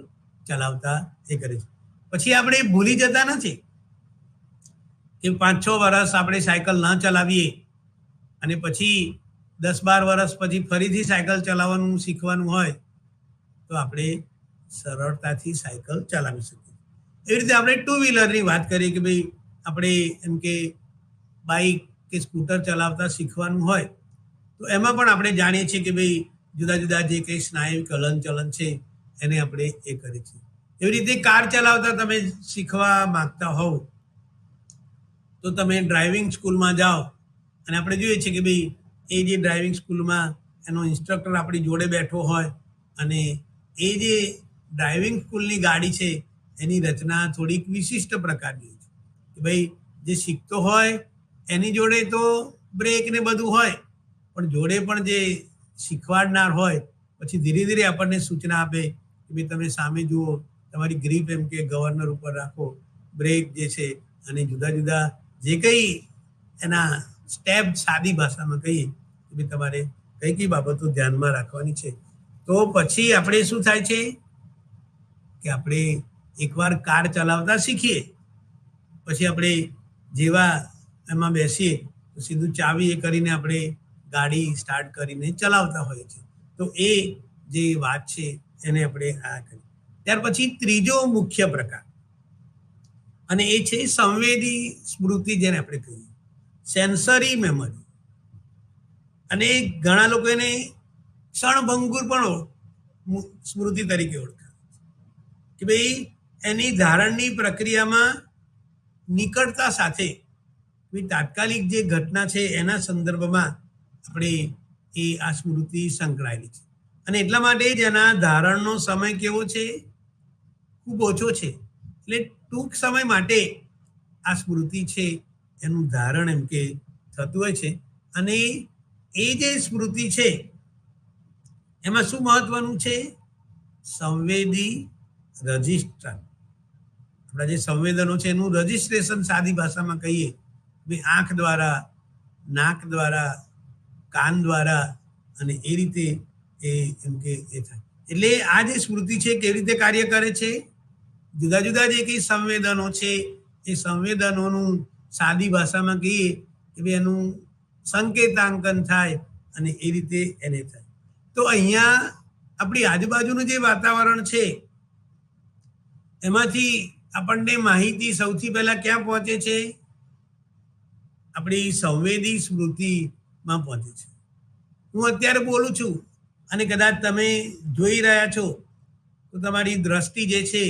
ચલાવતા એ કરે છે. પછી આપણે ભૂલી જતા નથી કે 5-6 વર્ષ આપણે સાયકલ ના ચલાવીએ અને પછી 10-12 વર્ષ પછી ફરીથી સાયકલ ચલાવવાનું શીખવાનું હોય તો આપણે સરળતાથી સાયકલ ચલાવી શકીએ. એવી રીતે આપણે 2 વ્હીલરની વાત કરીએ કે ભાઈ આપણે એમ કે બાઇક કે સ્કૂટર ચલાવતા શીખવાનું હોય તો એમાં પણ આપણે જાણીએ છીએ કે ભાઈ જુદા જુદા જે કંઈ સ્નાયુવિક હલનચલન છે એને આપણે એ કરીએ છીએ. એવી રીતે કાર ચલાવતા તમે શીખવા માંગતા હોવ તો તમે ડ્રાઇવિંગ સ્કૂલમાં જાઓ અને આપણે જોઈએ છીએ કે ભાઈ એ જે ડ્રાઇવિંગ સ્કૂલમાં એનો ઇન્સ્ટ્રક્ટર આપણી જોડે બેઠો હોય અને એ જે ડ્રાઇવિંગ સ્કૂલની ગાડી છે એની રચના થોડીક વિશિષ્ટ પ્રકારની છે કે ભાઈ જે શીખતો હોય એની જોડે તો બ્રેક ને બધું હોય પણ જોડે પણ જે શીખવાડનાર હોય પછી ધીરે ધીરે આપણને સૂચના આપે કે ભાઈ તમે સામે જુઓ, તમારી ગ્રીપ એમ કે ગવર્નર ઉપર રાખો, બ્રેક જે છે અને જુદા જુદા જે કંઈ એના સ્ટેપ સાદી ભાષામાં કહીએ કે ભાઈ તમારે કઈ કઈ બાબતો ધ્યાનમાં રાખવાની છે. તો પછી આપણે શું થાય છે કે આપણે એકવાર કાર ચલાવતા શીખીએ પછી આપણે જેવા એમાં બેસીએ તો સીધું ચાવી એ કરીને આપણે ગાડી સ્ટાર્ટ કરીને ચલાવતા હોઈએ છીએ. તો એ જે વાત છે એને આપણે આ કરી. ત્યાર પછી ત્રીજો મુખ્ય પ્રકાર, અને એ છે સંવેદી સ્મૃતિ, જેને આપણે કહીએ સેન્સરી મેમરી. અને ઘણા લોકો એને ક્ષણભંગુર પણ સ્મૃતિ તરીકે ઓળખાય કે ભાઈ એની ધારણની પ્રક્રિયામાં નિકટતા સાથે તાત્કાલિક જે ઘટના છે એના સંદર્ભમાં આપણે એ આ સ્મૃતિ સંકળાયેલી છે. અને એટલા માટે જ એના ધારણનો સમય કેવો છે? ખૂબ ઓછો છે. એટલે ટૂંક સમય માટે આ સ્મૃતિ છે એનું ધારણ એમ કે થતું હોય છે. અને એ જે સ્મૃતિ છે એમાં શું મહત્વનું છે? સંવેદી રજિસ્ટર. આપણા જે સંવેદનો છે એનું રજિસ્ટ્રેશન સાદી ભાષામાં કહીએ, આંખ દ્વારા, નાક દ્વારા, કાન દ્વારા, અને એ રીતે એ એમ કે એ થાય. એટલે આ જે સ્મૃતિ છે કેવી રીતે કાર્ય કરે છે? જુદા જુદા જે કઈ સંવેદનો છે એ સંવેદનોનું સાદી ભાષામાં કહીએ કે ભાઈ એનું સંકેતાંકન થાય અને એ રીતે એને થાય. તો અહીંયા આપણી આજુબાજુનું જે વાતાવરણ છે એમાંથી આપણને માહિતી સૌથી પહેલા ક્યાં પહોંચે છે? આપણી સંવેદી સ્મૃતિમાં પહોંચે છે. હું અત્યારે બોલું છું અને કદાચ તમે જોઈ રહ્યા છો તો તમારી દ્રષ્ટિ જે છે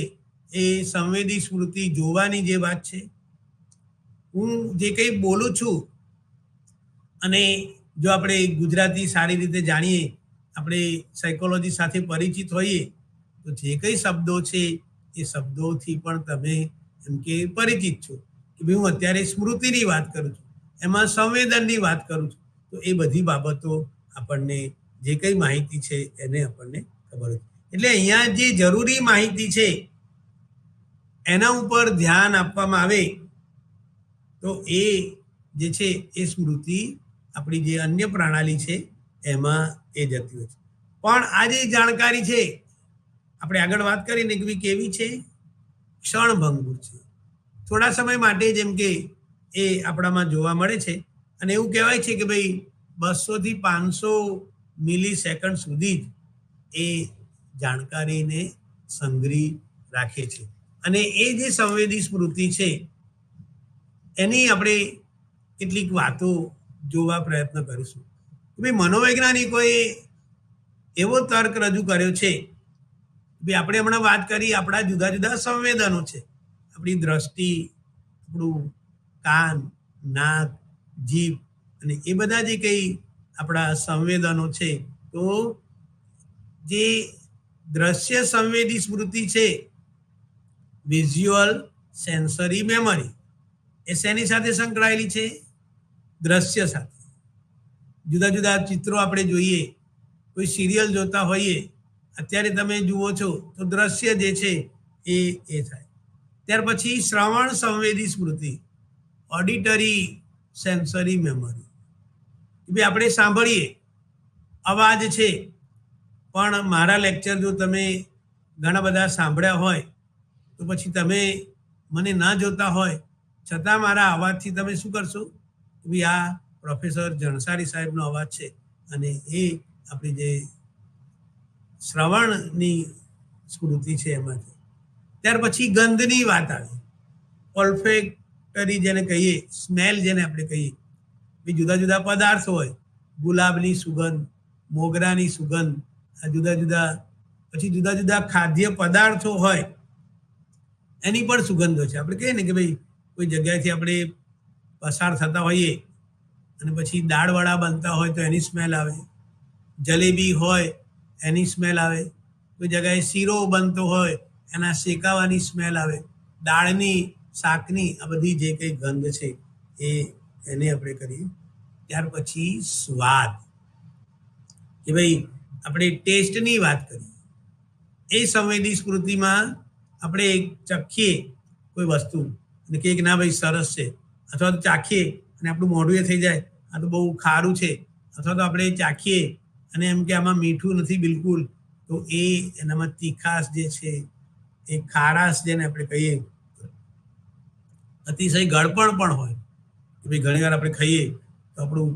એ સંવેદી સ્મૃતિ જોવાની જે વાત છે. હું જે કંઈ બોલું છું, અને જો આપણે ગુજરાતી સારી રીતે જાણીએ, આપણે સાયકોલોજી સાથે પરિચિત હોઈએ, તો જે કંઈ શબ્દો છે એ શબ્દોથી પણ તમે એમ કે પરિચિત છો કે ભાઈ હું અત્યારે સ્મૃતિની વાત કરું છું, એમાં સંવેદનની વાત કરું છું. તો એ બધી બાબતો આપણને જે કંઈ માહિતી છે એને આપણને ખબર હોય. એટલે અહીંયા જે જરૂરી માહિતી છે એના ઉપર ધ્યાન આપવામાં આવે તો એ જે છે એ સ્મૃતિ આપણી જે અન્ય પ્રણાલી છે એમાં એ જતી હોય છે. પણ આ જે જાણકારી છે આપણે આગળ વાત કરીને કે કેવી છે? ક્ષણભંગુર છે. થોડા સમય માટે જેમ કે એ આપણામાં જોવા મળે છે. અને એવું કહેવાય છે કે ભાઈ 200 થી 500 મિલી સેકન્ડ સુધી જ એ જાણકારીને સંગ્રહી રાખે છે. અને એ જે સંવેદી સ્મૃતિ છે એની આપણે કેટલીક વાતો જોવા પ્રયત્ન કરીશું. ભાઈ મનોવૈજ્ઞાનિકોએ એવો તર્ક રજૂ કર્યો છે. ભાઈ આપણે હમણાં વાત કરી આપણા જુદા જુદા સંવેદનો છે. આપણી દ્રષ્ટિ, આપણું કાન, નાક, જીભ, અને એ બધા જે કંઈ આપણા સંવેદનો છે, તો જે દ્રશ્ય સંવેદી સ્મૃતિ છે, વિઝ્યુઅલ સેન્સરી મેમરી, એ શેની સાથે સંકળાયેલી છે? દ્રશ્ય સાથે. જુદા જુદા ચિત્રો આપણે જોઈએ, કોઈ સિરિયલ જોતા હોઈએ, અત્યારે તમે જુઓ છો તો દ્રશ્ય જે છે એ થાય. ત્યાર પછી શ્રવણ સંવેદી સ્મૃતિ, ઓડિટરી સેન્સરી મેમરી. ભાઈ આપણે સાંભળીએ, અવાજ છે, પણ મારા લેક્ચર જો તમે ઘણા બધા સાંભળ્યા હોય તો પછી તમે મને ના જોતા હોય છતાં મારા અવાજથી તમે શું કરશો? ભાઈ આ પ્રોફેસર જણસારી સાહેબનો અવાજ છે, અને એ આપણી જે શ્રવણની સ્મૃતિ છે એમાંથી. ત્યાર પછી ગંધની વાત આવે, ઓલ્ફેક્ટરી જેને કહીએ, સ્મેલ જેને આપણે કહીએ. જુદા જુદા પદાર્થો હોય, ગુલાબની સુગંધ, મોગરાની સુગંધ, જુદા જુદા પછી જુદા જુદા ખાદ્ય પદાર્થો હોય એની પણ સુગંધો છે. આપણે કહીએ ને કે ભાઈ કોઈ જગ્યાએથી આપણે પસાર થતા હોઈએ અને પછી દાળવડા બનતા હોય તો એની સ્મેલ આવે, જલેબી હોય એની સ્મેલ આવે, કોઈ જગ્યાએ શીરો બનતો હોય એના શેકાવાની સ્મેલ આવે, દાળની, શાકની, આ બધી જે કંઈ ગંધ છે એને આપણે કરીએ. ત્યાર પછી સ્વાદ, કે ભાઈ આપણે ટેસ્ટની વાત કરીએ. એ સંવેદી સ્મૃતિમાં આપણે ચાખીએ કોઈ વસ્તુ અને કહીએ કે ના ભાઈ સરસ છે, અથવા તો ચાખીએ અને આપણું મોઢું એ થઈ જાય આ તો બહુ ખારું છે, અથવા તો આપણે ચાખીએ અને એમ કે આમાં મીઠું નથી બિલકુલ, તો એ એનામાં તીખાશ જે છે, એ ખારાશ જેને આપણે કહીએ, અતિશય ગળપણ પણ હોય. ભાઈ ઘણી વાર આપણે ખાઈએ તો આપણું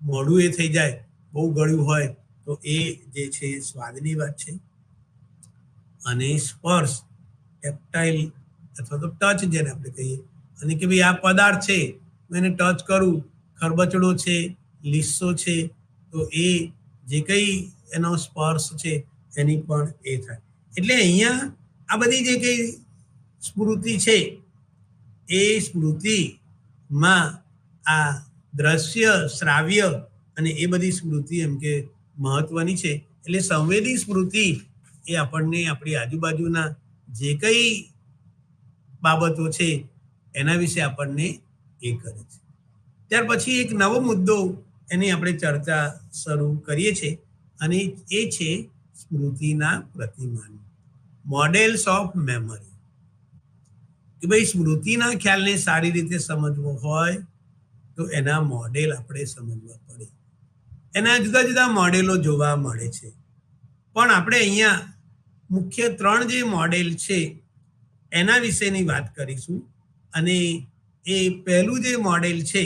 મોઢું એ થઈ જાય, બહુ ગળ્યું હોય, તો એ જે છે સ્વાદની વાત છે. અને સ્પર્શ ટેક્ટાઇલ અથવા તો ટચ જેને આપણે કહીએ, અને કે ભાઈ આ પદાર્થ છે હું એને ટચ કરું, ખરબચડો છે, લીસો છે, તો એ જે કંઈ એનો સ્પર્શ છે એની પણ એ થાય. એટલે અહીંયા આ બધી જે કંઈ સ્મૃતિ છે એ સ્મૃતિમાં આ દ્રશ્ય, શ્રાવ્ય અને એ બધી સ્મૃતિ એમ કે મહત્વની છે. એટલે સંવેદી સ્મૃતિ એ આપણને આપણી આજુબાજુના જે કંઈ બાબતો છે એના વિશે આપણને એ કરે છે. ત્યાર પછી એક નવો મુદ્દો એની આપણે ચર્ચા શરૂ કરીએ છીએ, અને એ છે સ્મૃતિના પ્રતિમાન, મોડેલ્સ ઓફ મેમરી. કે ભાઈ સ્મૃતિના ખ્યાલને સારી રીતે સમજવો હોય તો એના મોડેલ આપણે સમજવા પડે. એના જુદા જુદા મોડેલો જોવા મળે છે, પણ આપણે અહીંયા મુખ્ય 3 જે મોડેલ છે એના વિશેની વાત કરીશું. અને એ પહેલું જે મોડેલ છે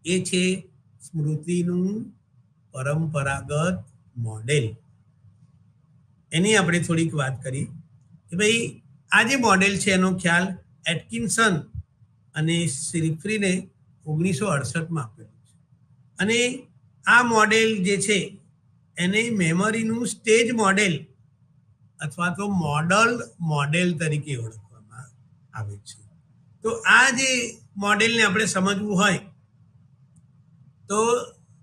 એ છે સ્મૃતિનું પરંપરાગત મોડેલ. એની આપણે થોડીક વાત કરીએ કે ભાઈ આ જે મોડેલ છે એનો ખ્યાલ એટકિન્સન અને સિરફ્રીને 1968માં આપેલું છે. અને આ મોડેલ જે છે એને મેમરીનું સ્ટેજ મોડેલ અથવા તો મોડલ મોડેલ તરીકે ઓળખવામાં આવે છે. તો આ જે મોડેલને આપણે સમજવું હોય તો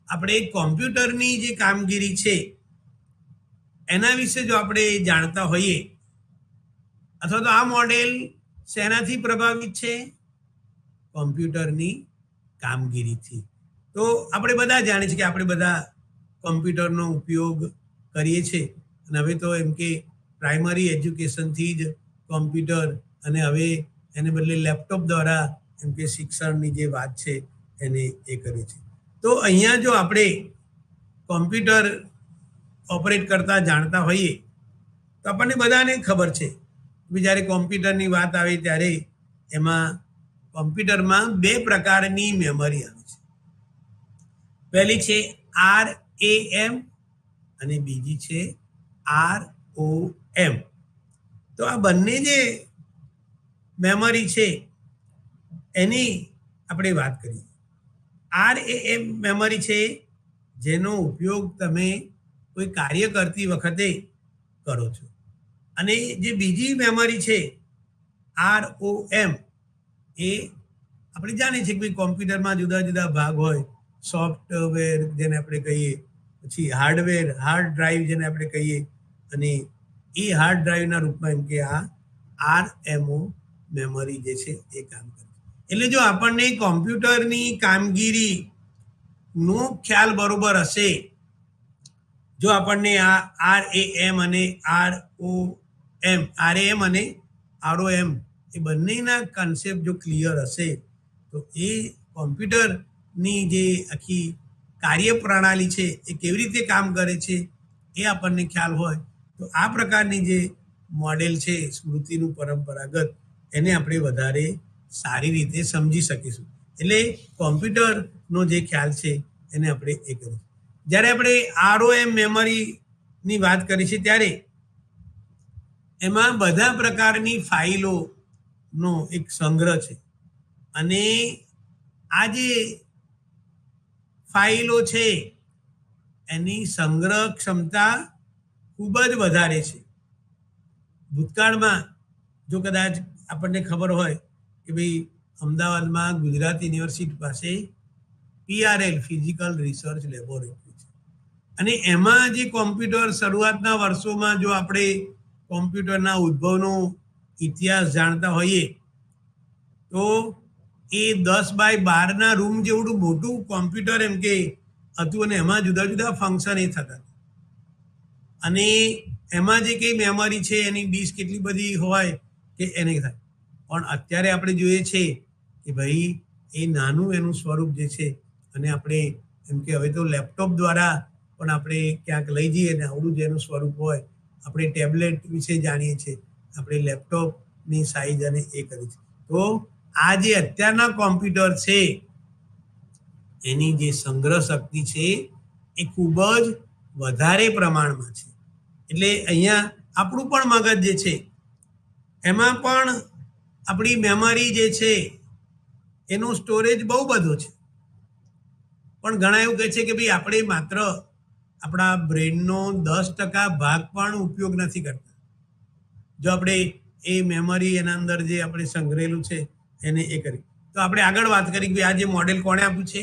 આપણે કોમ્પ્યુટરની જે કામગીરી છે એના વિશે જો આપણે જાણતા હોઈએ, અથવા તો આ મોડેલ શેનાથી પ્રભાવિત છે? કોમ્પ્યુટરની કામગીરીથી. તો આપણે બધા જાણીએ છીએ કે આપણે બધા કોમ્પ્યુટરનો ઉપયોગ કરીએ છીએ, અને હવે તો એમ કે પ્રાઇમરી એજ્યુકેશનથી જ કોમ્પ્યુટર, અને હવે એને બદલે લેપટોપ દ્વારા એમ કે શિક્ષણની જે વાત છે એને એ કરે છે. તો અહીંયા જો આપણે કોમ્પ્યુટર ઓપરેટ કરતા જાણતા હોઈએ તો આપણને બધાને ખબર છે કે જ્યારે કોમ્પ્યુટરની વાત આવે ત્યારે એમાં કોમ્પ્યુટરમાં 2 પ્રકારની મેમરી આવે છે. પહેલી છે RAM અને બીજી છે ROM. તો આ બંને જે મેમરી છે એની આપણે વાત કરીએ. RAM મેમરી છે જેનો ઉપયોગ તમે કોઈ કાર્ય કરતી વખતે કરો છો, અને જે બીજી મેમરી છે ROM એ આપણે જાણીએ છીએ કે કોમ્પ્યુટરમાં જુદા જુદા ભાગ હોય, સોફ્ટવેર જેને આપણે કહીએ, પછી હાર્ડવેર, હાર્ડ ડ્રાઈવ જેને આપણે કહીએ, અને એ હાર્ડ ડ્રાઈવના રૂપમાં એમ કે આ RMO મેમરી જે છે એ કામ કરે. એટલે જો આપણને કોમ્પ્યુટરની કામગીરીનો ખ્યાલ બરોબર હશે, જો આપણને આ RAM અને ROM એ બંનેના કન્સેપ્ટ જો ક્લિયર હશે તો એ કોમ્પ્યુટરની જે આખી કાર્યપ્રણાલી છે એ કેવી રીતે કામ કરે છે એ આપણને ખ્યાલ હોય તો આ પ્રકારની જે મોડેલ છે સ્મૃતિનું પરંપરાગત, એને આપણે વધારે સારી રીતે સમજી શકીશું. એટલે કોમ્પ્યુટરનો જે ખ્યાલ છે એને આપણે એ કરીશું. જ્યારે આપણે ROM મેમરીની વાત કરી છે ત્યારે એમાં બધા પ્રકારની ફાઇલોનો એક સંગ્રહ છે, અને આ જે ફાઇલો છે એની સંગ્રહ ક્ષમતા ખૂબ જ વધારે છે. ભૂતકાળમાં જો કદાચ આપણને ખબર હોય કે ભાઈ અમદાવાદમાં ગુજરાત યુનિવર્સિટી પાસે PRL ફિઝિકલ રિસર્ચ લેબોરેટરી છે, અને એમાં જે કોમ્પ્યુટર શરૂઆતના વર્ષોમાં જો આપણે કોમ્પ્યુટરના ઉદ્ભવનો ઇતિહાસ જાણતા હોઈએ તો એ 10x12 રૂમ જેવડું મોટું કોમ્પ્યુટર એમ કે હતું, અને એમાં જુદા જુદા ફંક્શન એ થતા, અને એમાં જે કંઈ મેમરી છે એની ડિસ્ક કેટલી બધી હોય કે એને થાય. પણ અત્યારે આપણે જોઈએ છીએ કે ભાઈ એ નાનું એનું સ્વરૂપ જે છે, અને આપણે એમ કે હવે તો લેપટોપ દ્વારા પણ આપણે ક્યાંક લઈ જઈએ ને આવડું જ એનું સ્વરૂપ હોય. આપણે ટેબ્લેટ વિશે જાણીએ છીએ, આપણે લેપટોપની સાઇઝ અને એ કરી છે. તો આ જે અત્યારના કોમ્પ્યુટર છે એની જે સંગ્રહ શક્તિ છે એ ખૂબ જ વધારે પ્રમાણમાં છે. એટલે અહીંયા આપણું પણ મગજ જે છે એમાં પણ આપણી મેમરી જે છે એનું સ્ટોરેજ બહુ બધું છે. પણ ઘણા એવું કહે છે કે ભાઈ આપણે માત્ર આપણા બ્રેનનો 10% ભાગ પણ ઉપયોગ નથી કરતા. જો આપણે એ મેમરી એના અંદર જે આપણે સંગ્રહેલું છે એને એ કરી. તો આપણે આગળ વાત કરી કે આ જે મોડેલ કોણે આપ્યું છે?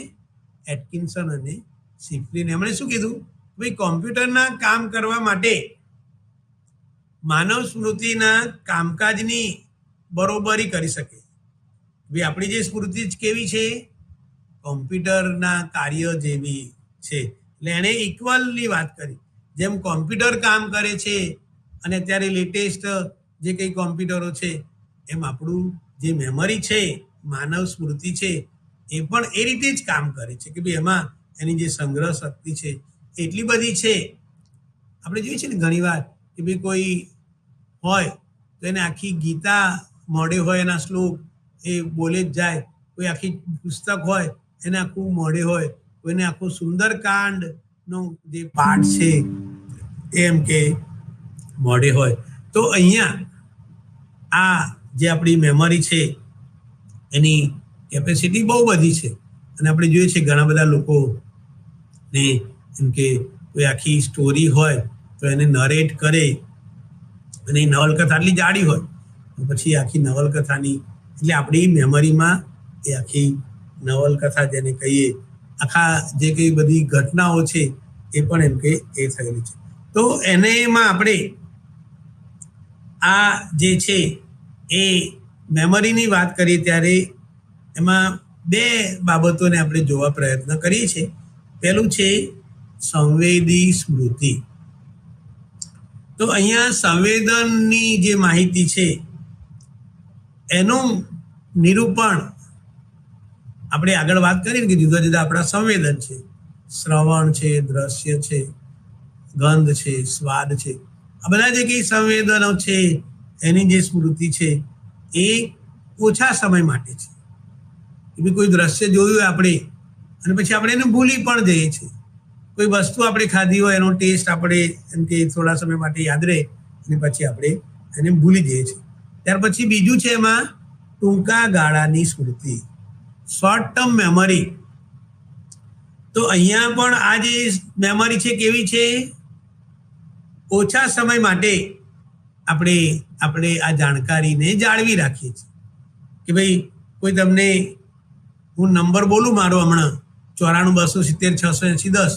એટકિન્સન અને શિફ્રીન. એમણે શું કીધું? ભાઈ કોમ્પ્યુટરના કામ કરવા માટે માનવ સ્મૃતિના કામકાજની બરોબરી કરી શકે. ભાઈ આપણી જે સ્મૃતિ કેવી છે? કોમ્પ્યુટરના કાર્ય જેવી છે. એટલે એણે ઇક્વલની વાત કરી. જેમ કોમ્પ્યુટર કામ કરે છે અને અત્યારે લેટેસ્ટ જે કંઈ કોમ્પ્યુટરો છે એમ આપણું જે મેમરી છે, માનવ સ્મૃતિ છે, એ પણ એ રીતે જ કામ કરે છે કે ભાઈ એમાં એની જે સંગ્રહ શક્તિ છે એટલી બધી છે. આપણે જોઈએ છીએ ને ઘણી વાર કે ભાઈ કોઈ હોય તો એને આખી ગીતા મોઢે હોય, એના શ્લોક એ બોલે જ જાય. કોઈ આખી પુસ્તક હોય એને આખું મોઢે હોય, કોઈને આખું સુંદરકાંડનો જે પાઠ છે એમ કે મોઢે હોય. તો અહીંયા આ જે આપણી મેમરી છે એની કેપેસિટી બહુ બધી છે. અને આપણે જોઈએ છીએ ઘણા બધા લોકો ને એમ કે કોઈ આખી સ્ટોરી હોય તો એને નરેટ કરે અને એ નવલકથા આટલી જાડી હોય તો પછી આખી નવલકથાની એટલે આપણી મેમરીમાં એ આખી નવલકથા જેને કહીએ, આખા જે કંઈ બધી ઘટનાઓ છે એ પણ એમ કે એ થયેલી છે. તો એમાં આપણે આ જે છે એ મેમરીની વાત કરીએ ત્યારે એમાં બે બાબતોને આપણે જોવા પ્રયત્ન કરીએ છીએ. પહેલું છે સંવેદી સ્મૃતિ. તો અહીંયા સંવેદનની જે માહિતી છે એનું નિરૂપણ આપણે આગળ વાત કરીએ કે જુદા જુદા આપણા સંવેદન છે. શ્રવણ છે, દ્રશ્ય છે, ગંધ છે, સ્વાદ છે. આ બધા જે કંઈ સંવેદનો છે એની જે સ્મૃતિ છે એ ઓછા સમય માટે છે. કે કોઈ દ્રશ્ય જોયું હોય આપણે અને પછી આપણે એને ભૂલી પણ જઈએ છીએ. કોઈ વસ્તુ આપણે ખાધી હોય એનો ટેસ્ટ આપણે એમ કે થોડા સમય માટે યાદ રહે અને પછી આપણે એને ભૂલી જઈએ છીએ. ત્યાર પછી બીજું છે એમાં ટૂંકા ગાળાની સ્મૃતિ, શોર્ટ ટર્મ મેમરી. તો અહીંયા પણ આ જે મેમરી છે કેવી છે? ઓછા સમય માટે આપણે આ જાણકારીને જાળવી રાખીએ છીએ. કે ભાઈ કોઈ તમને હું નંબર બોલું મારો હમણાં 94 270 680 10,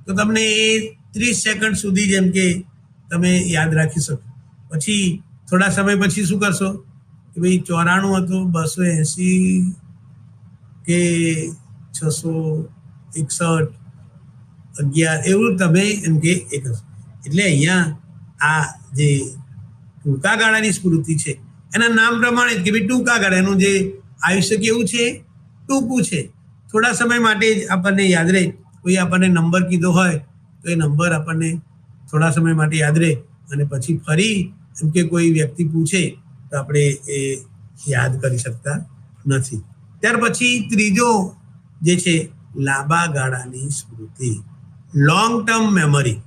તો તમને એ 30 સેકન્ડ સુધી જેમ કે તમે યાદ રાખી શકો. પછી થોડા સમય પછી શું કરશો કે ભાઈ 94 હતું 280 કે 661 11 એવું તમે એમ કે એ કરશો. એટલે અહીંયા આ જે ટૂંકા ગાળાની સ્મૃતિ છે એના નામ પ્રમાણે જ કે ભાઈ ટૂંકા ગાળા, એનું જે આયુષ્ય કેવું છે? ટૂંકું છે. થોડા સમય માટે જ આપણને યાદ રહે. કોઈ આપણને નંબર કીધો હોય તો એ નંબર આપણને થોડા સમય માટે યાદ રહે અને પછી ફરી એમ કે કોઈ વ્યક્તિ પૂછે તો આપણે એ યાદ કરી શકતા નથી. ત્યાર પછી ત્રીજો જે છે લાંબા ગાળાની સ્મૃતિ, લોંગ ટર્મ મેમરી.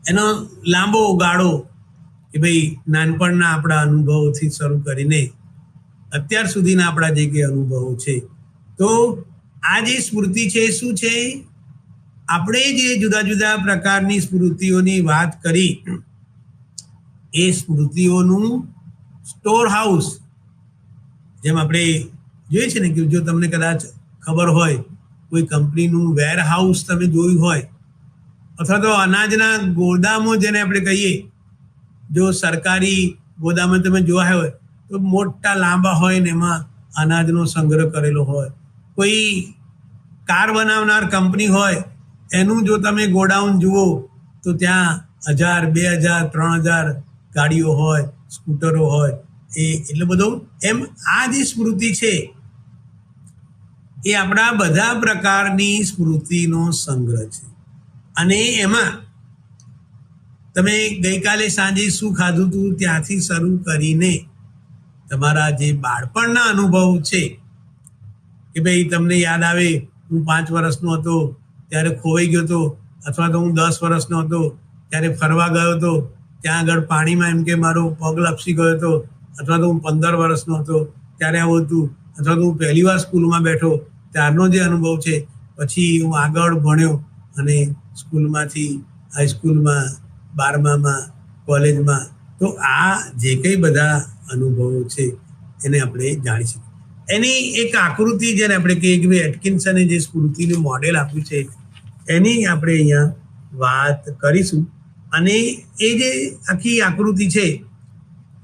એનો લાંબો ગાળો કે ભાઈ નાનપણના આપણા અનુભવોથી શરૂ કરીને અત્યાર સુધીના આપણા જે કંઈ અનુભવો છે. તો આ જે સ્મૃતિ છે શું છે? આપણે જે જુદા જુદા પ્રકારની સ્મૃતિઓની વાત કરી એ સ્મૃતિઓનું સ્ટોર હાઉસ. જેમ આપણે જોઈએ છે ને કે જો તમને કદાચ ખબર હોય કોઈ કંપનીનું વેર હાઉસ તમે જોયું હોય અથવા તો અનાજના ગોદામો જેને આપણે કહીએ, જો સરકારી ગોદામો તમે જોયા હોય તો મોટા લાંબા હોય ને એમાં અનાજનો સંગ્રહ કરેલો હોય. કોઈ કાર બનાવનાર કંપની હોય એનું જો તમે ગોડાઉન જુઓ તો ત્યાં 1000, 2000, 3000 ગાડીઓ હોય, સ્કૂટરો હોય. એટલે બધું એમ આ જે સ્મૃતિ છે એ આપણા બધા પ્રકારની સ્મૃતિનો સંગ્રહ છે. અને એમાં તમે ગઈકાલે સાંજે શું ખાધું હતું ત્યાંથી શરૂ કરીને તમારા જે બાળપણના અનુભવ છે કે ભાઈ તમને યાદ આવે હું 5 વર્ષનો હતો ત્યારે ખોવાઈ ગયો હતો, અથવા તો હું 10 વર્ષનો હતો ત્યારે ફરવા ગયો હતો, ત્યાં આગળ પાણીમાં એમ કે મારો પગ લપસી ગયો હતો, અથવા તો હું 15 વર્ષનો હતો ત્યારે આવું હતું, અથવા તો હું પહેલી વાર સ્કૂલમાં બેઠો ત્યારનો જે અનુભવ છે. પછી હું આગળ ભણ્યો અને સ્કૂલમાંથી હાઈસ્કૂલમાં, 12મામાં, કોલેજમાં. તો આ જે કંઈ બધા અનુભવો છે એને આપણે જાણી શકીએ. એની એક આકૃતિ જેને આપણે કહીએ કે ભાઈ એટકિન્સને જે સ્મૃતિનું મોડેલ આપ્યું છે એની આપણે અહીંયા વાત કરીશું. અને એ જે આખી આકૃતિ છે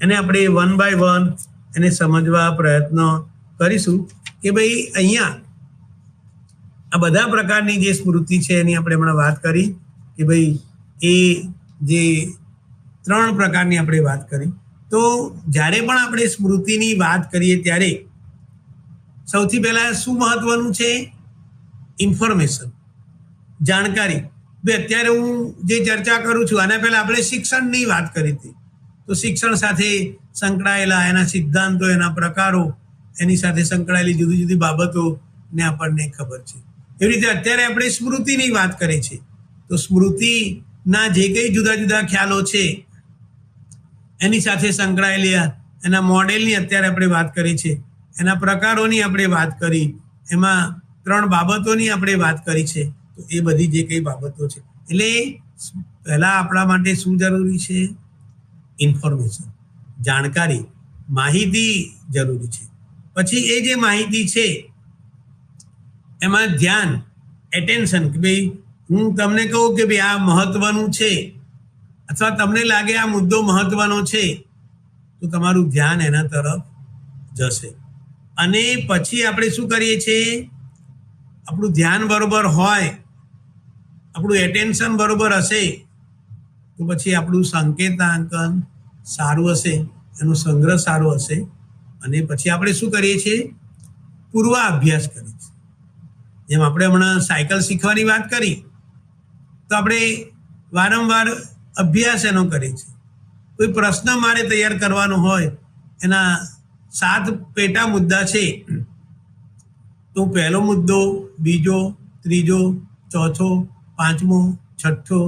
એને આપણે 1 by 1 એને સમજવા પ્રયત્ન કરીશું કે ભાઈ અહીંયા આ બધા પ્રકારની જે સ્મૃતિ છે એની આપણે હમણાં વાત કરી કે ભાઈ એ જે 3 પ્રકારની આપણે વાત કરી. તો જ્યારે પણ આપણે સ્મૃતિની વાત કરીએ ત્યારે સૌથી પહેલા શું મહત્વનું છે? ઇન્ફોર્મેશન, જાણકારી. ભાઈ અત્યારે હું જે ચર્ચા કરું છું આના પહેલા આપણે શિક્ષણની વાત કરી હતી. તો શિક્ષણ સાથે સંકળાયેલા એના સિદ્ધાંતો, એના પ્રકારો, એની સાથે સંકળાયેલી જુદી જુદી બાબતોને આપણને ખબર છે. એવી રીતે અત્યારે આપણે સ્મૃતિની વાત કરીએ છીએ. તો સ્મૃતિના જે કંઈ જુદા જુદા ખ્યાલો છે એની સાથે સંકળાયેલી એના મોડેલની અત્યારે આપણે વાત કરી છે, એના પ્રકારોની આપણે વાત કરી, એમાં 3 બાબતોની આપણે વાત કરી છે. તો એ બધી જે કંઈ બાબતો છે એટલે પહેલા આપણા માટે શું જરૂરી છે? ઇન્ફોર્મેશન, જાણકારી, માહિતી જરૂરી છે. પછી એ જે માહિતી છે એમાં ધ્યાન, એટેન્શન, કે ભાઈ હું તમને કહું કે ભાઈ આ મહત્વનું છે અથવા તમને લાગે આ મુદ્દો મહત્વનો છે તો તમારું ધ્યાન એના તરફ જશે. અને પછી આપણે શું કરીએ છીએ? આપણું ધ્યાન બરોબર હોય, આપણું એટેન્શન બરોબર હશે તો પછી આપણું સંકેતાંકન સારું હશે, એનો સંગ્રહ સારો હશે. અને પછી આપણે શું કરીએ છીએ? પૂર્વ અભ્યાસ કરીએ છીએ. જેમ આપણે હમણાં સાયકલ શીખવાની વાત કરી તો આપણે વારંવાર અભ્યાસ એનો કરીએ છીએ. કોઈ પ્રશ્ન મારે તૈયાર કરવાનો હોય, એના 7 પેટા મુદ્દા છે તો પહેલો મુદ્દો, બીજો, ત્રીજો, ચોથો, 5મો, 6થો,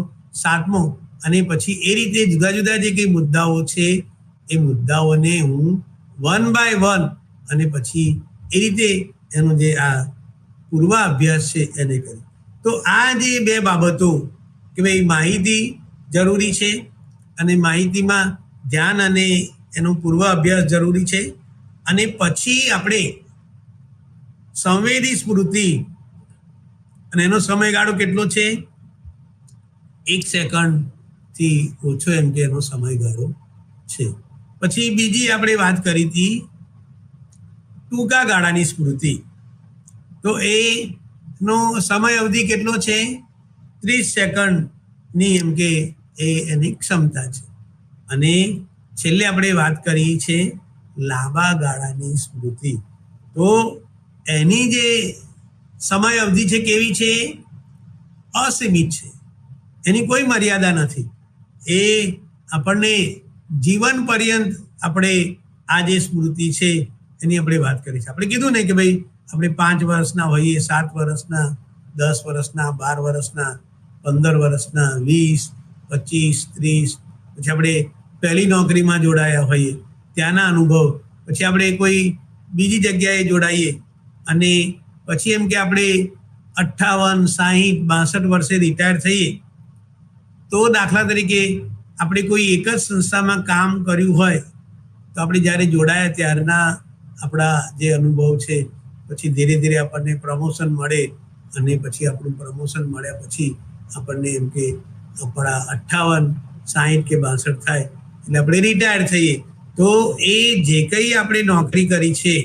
7મો અને પછી એ રીતે જુદા જુદા જે કંઈ મુદ્દાઓ છે એ મુદ્દાઓને હું 1 by 1 અને પછી એ રીતે એનો જે આ પૂર્વ અભ્યાસ છે એને કરી. તો આ જે 2 બાબતો કે ભાઈ માહિતી જરૂરી છે અને માહિતીમાં ધ્યાન અને એનો પૂર્વ અભ્યાસ જરૂરી છે. અને પછી આપણે સંવેદી સ્મૃતિ, અને એનો સમયગાળો કેટલો છે? 1 સેકન્ડથી ઓછો એમ કે એનો સમયગાળો છે. પછી બીજી આપણે વાત કરી હતી ટૂંકા ગાળાની સ્મૃતિ. તો એનો સમય અવધિ કેટલો છે? 30 સેકન્ડની એમ કે એ એની ક્ષમતા છે. અને છેલ્લે આપણે વાત કરી છે લાંબા ગાળાની સ્મૃતિ. તો એની જે સમય અવધિ છે કેવી છે? અસીમિત છે, એની કોઈ મર્યાદા નથી. એ આપણને જીવન પર્યંત આપણે આ જે સ્મૃતિ છે એની આપણે વાત કરી છે. આપણે કીધું ને કે ભાઈ આપણે 5 વર્ષના હોઈએ, 7 વર્ષના, 10 વર્ષના, 12 વર્ષના, 15 વર્ષના, 20, 25, 30, પછી આપણે પહેલી નોકરીમાં જોડાયા હોઈએ ત્યાંના અનુભવ, પછી આપણે કોઈ બીજી જગ્યાએ જોડાઈએ અને પછી એમ કે આપણે 58, 60, 62 વર્ષે રિટાયર થઈએ તો દાખલા તરીકે આપણે કોઈ એક જ સંસ્થામાં કામ કર્યું હોય તો આપણે જ્યારે જોડાયા ત્યારના આપણા જે અનુભવ છે, પછી ધીરે ધીરે આપણને પ્રમોશન મળે અને પછી આપણું પ્રમોશન મળ્યા પછી આપણને એમ કે આપણા 58, 60 કે 62 થાય એટલે આપણે રિટાયર થઈએ. તો એ જે કંઈ આપણે નોકરી કરી છે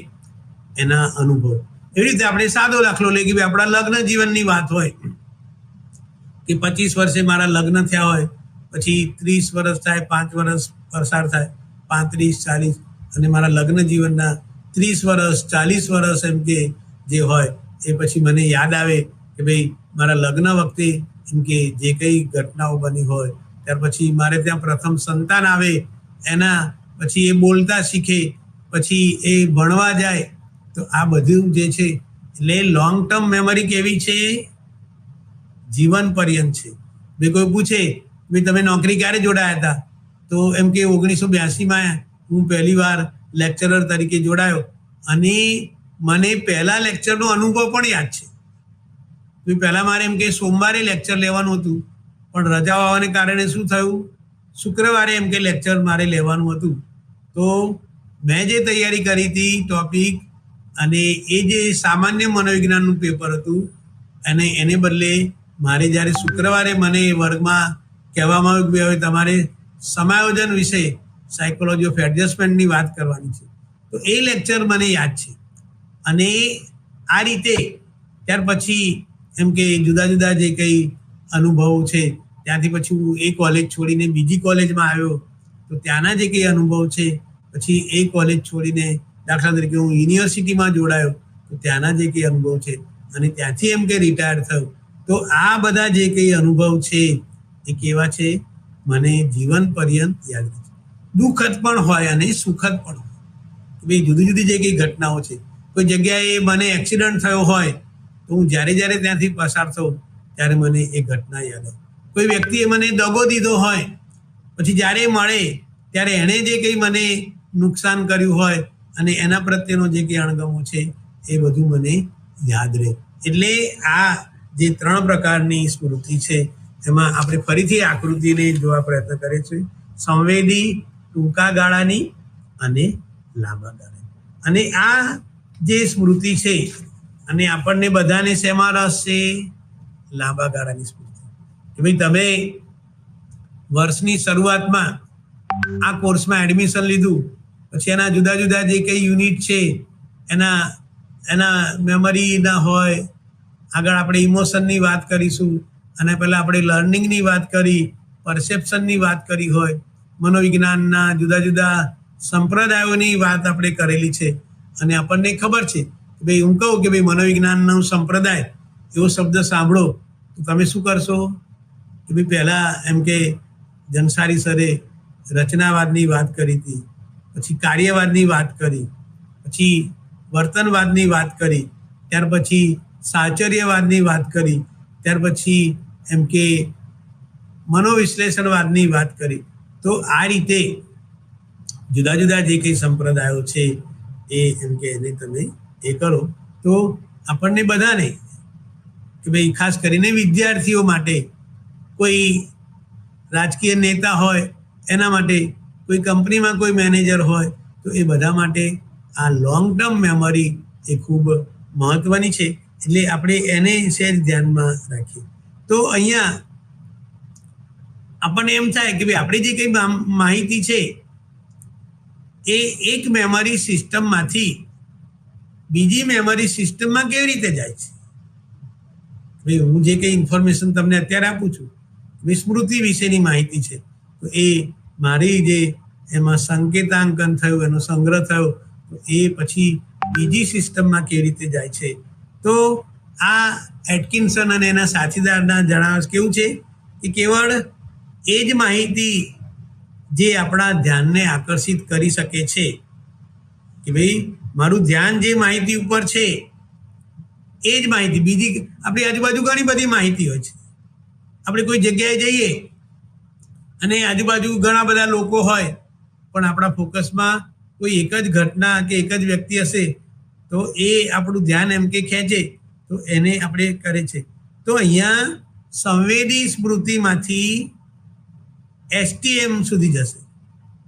એના અનુભવ. એવી રીતે આપણે સાદો દાખલો લઈએ કે ભાઈ આપણા લગ્ન જીવનની વાત હોય કે 25 વર્ષે મારા લગ્ન થયા હોય, પછી 30 વર્ષ થાય, 5 વર્ષ પસાર થાય, 35, 40 અને મારા લગ્ન જીવનના 30 વર્ષ, 40 વર્ષ એમ કે જે હોય એ પછી મને યાદ આવે કે ભાઈ મારા લગ્ન વખતે એમ કે જે કંઈ ઘટનાઓ બની હોય, ત્યાર પછી મારે ત્યાં પ્રથમ સંતાન આવે, એના પછી એ બોલતા શીખે, પછી એ ભણવા જાય. તો આ બધું જે છે એટલે લોંગ ટર્મ મેમરી કેવી છે? જીવન પર્યંત છે. બે કોઈ પૂછે ભાઈ તમે નોકરી ક્યારે જોડાયા હતા? તો એમ કે 1982માં હું પહેલી વાર લેક્ચરર તરીકે જોડાયો અને મને પહેલા લેક્ચરનો અનુભવ પણ યાદ છે. પહેલાં મારે એમ કે સોમવારે લેક્ચર લેવાનું હતું, પણ રજા હોવાને કારણે શું થયું, શુક્રવારે એમ કે લેક્ચર મારે લેવાનું હતું. તો મેં જે તૈયારી કરી હતી ટોપિક અને એ જે સામાન્ય મનોવિજ્ઞાનનું પેપર હતું અને એને બદલે મારે જ્યારે શુક્રવારે મને વર્ગમાં કહેવામાં આવ્યું કે હવે તમારે સમાયોજન વિશે સાયકોલોજી ઓફ એડજસ્ટમેન્ટની વાત કરવાની છે. તો એ લેક્ચર મને યાદ છે. અને આ રીતે ત્યાર પછી એમ કે જુદા જુદા જે કંઈ અનુભવો છે, ત્યાંથી પછી હું એ કોલેજ છોડીને બીજી કોલેજમાં આવ્યો, તો ત્યાંના જે કંઈ અનુભવ છે, પછી એ કોલેજ છોડીને દાખલા તરીકે હું યુનિવર્સિટીમાં જોડાયો, તો ત્યાંના જે કંઈ અનુભવ છે અને ત્યાંથી એમ કે રિટાયર થયો. તો આ બધા જે કંઈ અનુભવ છે એ કેવા છે, મને જીવન પર્યંત યાદ રહે છે. દુઃખદ પણ હોય અને સુખદ પણ હોય. ભાઈ જુદી જુદી જે કંઈ ઘટનાઓ છે, કોઈ જગ્યાએ મને એક્સિડન્ટ થયો હોય તો હું જ્યારે જ્યારે ત્યાંથી પસાર થઉં ત્યારે મને એ ઘટના યાદ આવે. કોઈ વ્યક્તિએ મને દગો દીધો હોય, પછી જ્યારે મળે ત્યારે એણે જે કંઈ મને નુકસાન કર્યું હોય અને એના પ્રત્યેનો જે કંઈ અણગમો છે એ બધું મને યાદ રહે. એટલે આ જે 3 પ્રકારની સ્મૃતિ છે એમાં આપણે ફરીથી આકૃતિને જોવા પ્રયત્ન કરીએ છીએ. સંવેદી, ટૂંકા ગાળાની અને લાંબા ગાળાની. અને આ જે સ્મૃતિ છે અને આપણને બધાને શેમાં રસ છે? લાંબા ગાળાની સ્મૃતિ. કે ભાઈ તમે વર્ષની શરૂઆતમાં આ કોર્સમાં એડમિશન લીધું, પછી એના જુદા જુદા જે કંઈ યુનિટ છે એના મેમરીના હોય, આગળ આપણે ઇમોશનની વાત કરીશું, અને પહેલાં આપણે લર્નિંગની વાત કરી, પરસેપ્શનની વાત કરી હોય, મનોવિજ્ઞાનના જુદા જુદા સંપ્રદાયોની વાત આપણે કરેલી છે. અને આપણને ખબર છે કે ભાઈ હું કહું કે ભાઈ મનોવિજ્ઞાનનો સંપ્રદાય એવો શબ્દ સાંભળો તો તમે શું કરશો કે ભાઈ પહેલાં એમ કે જનસારી સરે રચનાવાદની વાત કરી હતી, પછી કાર્યવાદની વાત કરી, પછી વર્તનવાદની વાત કરી, ત્યાર પછી સાહચર્યવાદની વાત કરી, ત્યાર પછી એમ કે મનોવિશ્લેષણવાદની વાત કરી. તો આ રીતે જુદા જુદા જે કંઈ સંપ્રદાયો છે એ એમ કે એને તમે એ કરો તો આપણને બધાને કે ભાઈ ખાસ કરીને વિદ્યાર્થીઓ માટે, કોઈ રાજકીય નેતા હોય એના માટે, કોઈ કંપનીમાં કોઈ મેનેજર હોય, તો એ બધા માટે આ લોંગ ટર્મ મેમરી એ ખૂબ મહત્ત્વની છે. એટલે આપણે એને સહેજ ધ્યાનમાં રાખીએ. તો અહીંયા આપણને એમ થાય કે ભાઈ આપણી જે કંઈ માહિતી છે એ એક મેમરી સિસ્ટમમાંથી બીજી મેમરી સિસ્ટમમાં કેવી રીતે જાય છે? ભાઈ હું જે કંઈ ઇન્ફોર્મેશન તમને અત્યારે આપું છું, સ્મૃતિ વિશેની માહિતી છે, તો એ મારી જે એમાં સંકેતાંકન થયું, એનો સંગ્રહ થયો, તો એ પછી બીજી સિસ્ટમમાં કેવી રીતે જાય છે? તો આ એટકિન્સન અને એના સાથીદારના જણાવે કેવું છે કે કેવળ એ જ માહિતી જે આપણા ધ્યાનને આકર્ષિત કરી શકે છે, કે ભાઈ મારું ધ્યાન જે માહિતી ઉપર છે એ જ માહિતી, બીજી આપણી આજુબાજુ ઘણી બધી માહિતી હોય છે. આપણે કોઈ જગ્યાએ જઈએ અને આજુબાજુ ઘણા બધા લોકો હોય, પણ આપણા ફોકસમાં કોઈ એક જ ઘટના કે એક જ વ્યક્તિ હશે તો એ આપણું ધ્યાન એમ કે ખેંચે, તો એને આપણે કરે છે. તો અહીંયા સંવેદી સ્મૃતિમાંથી STM સુધી જશે.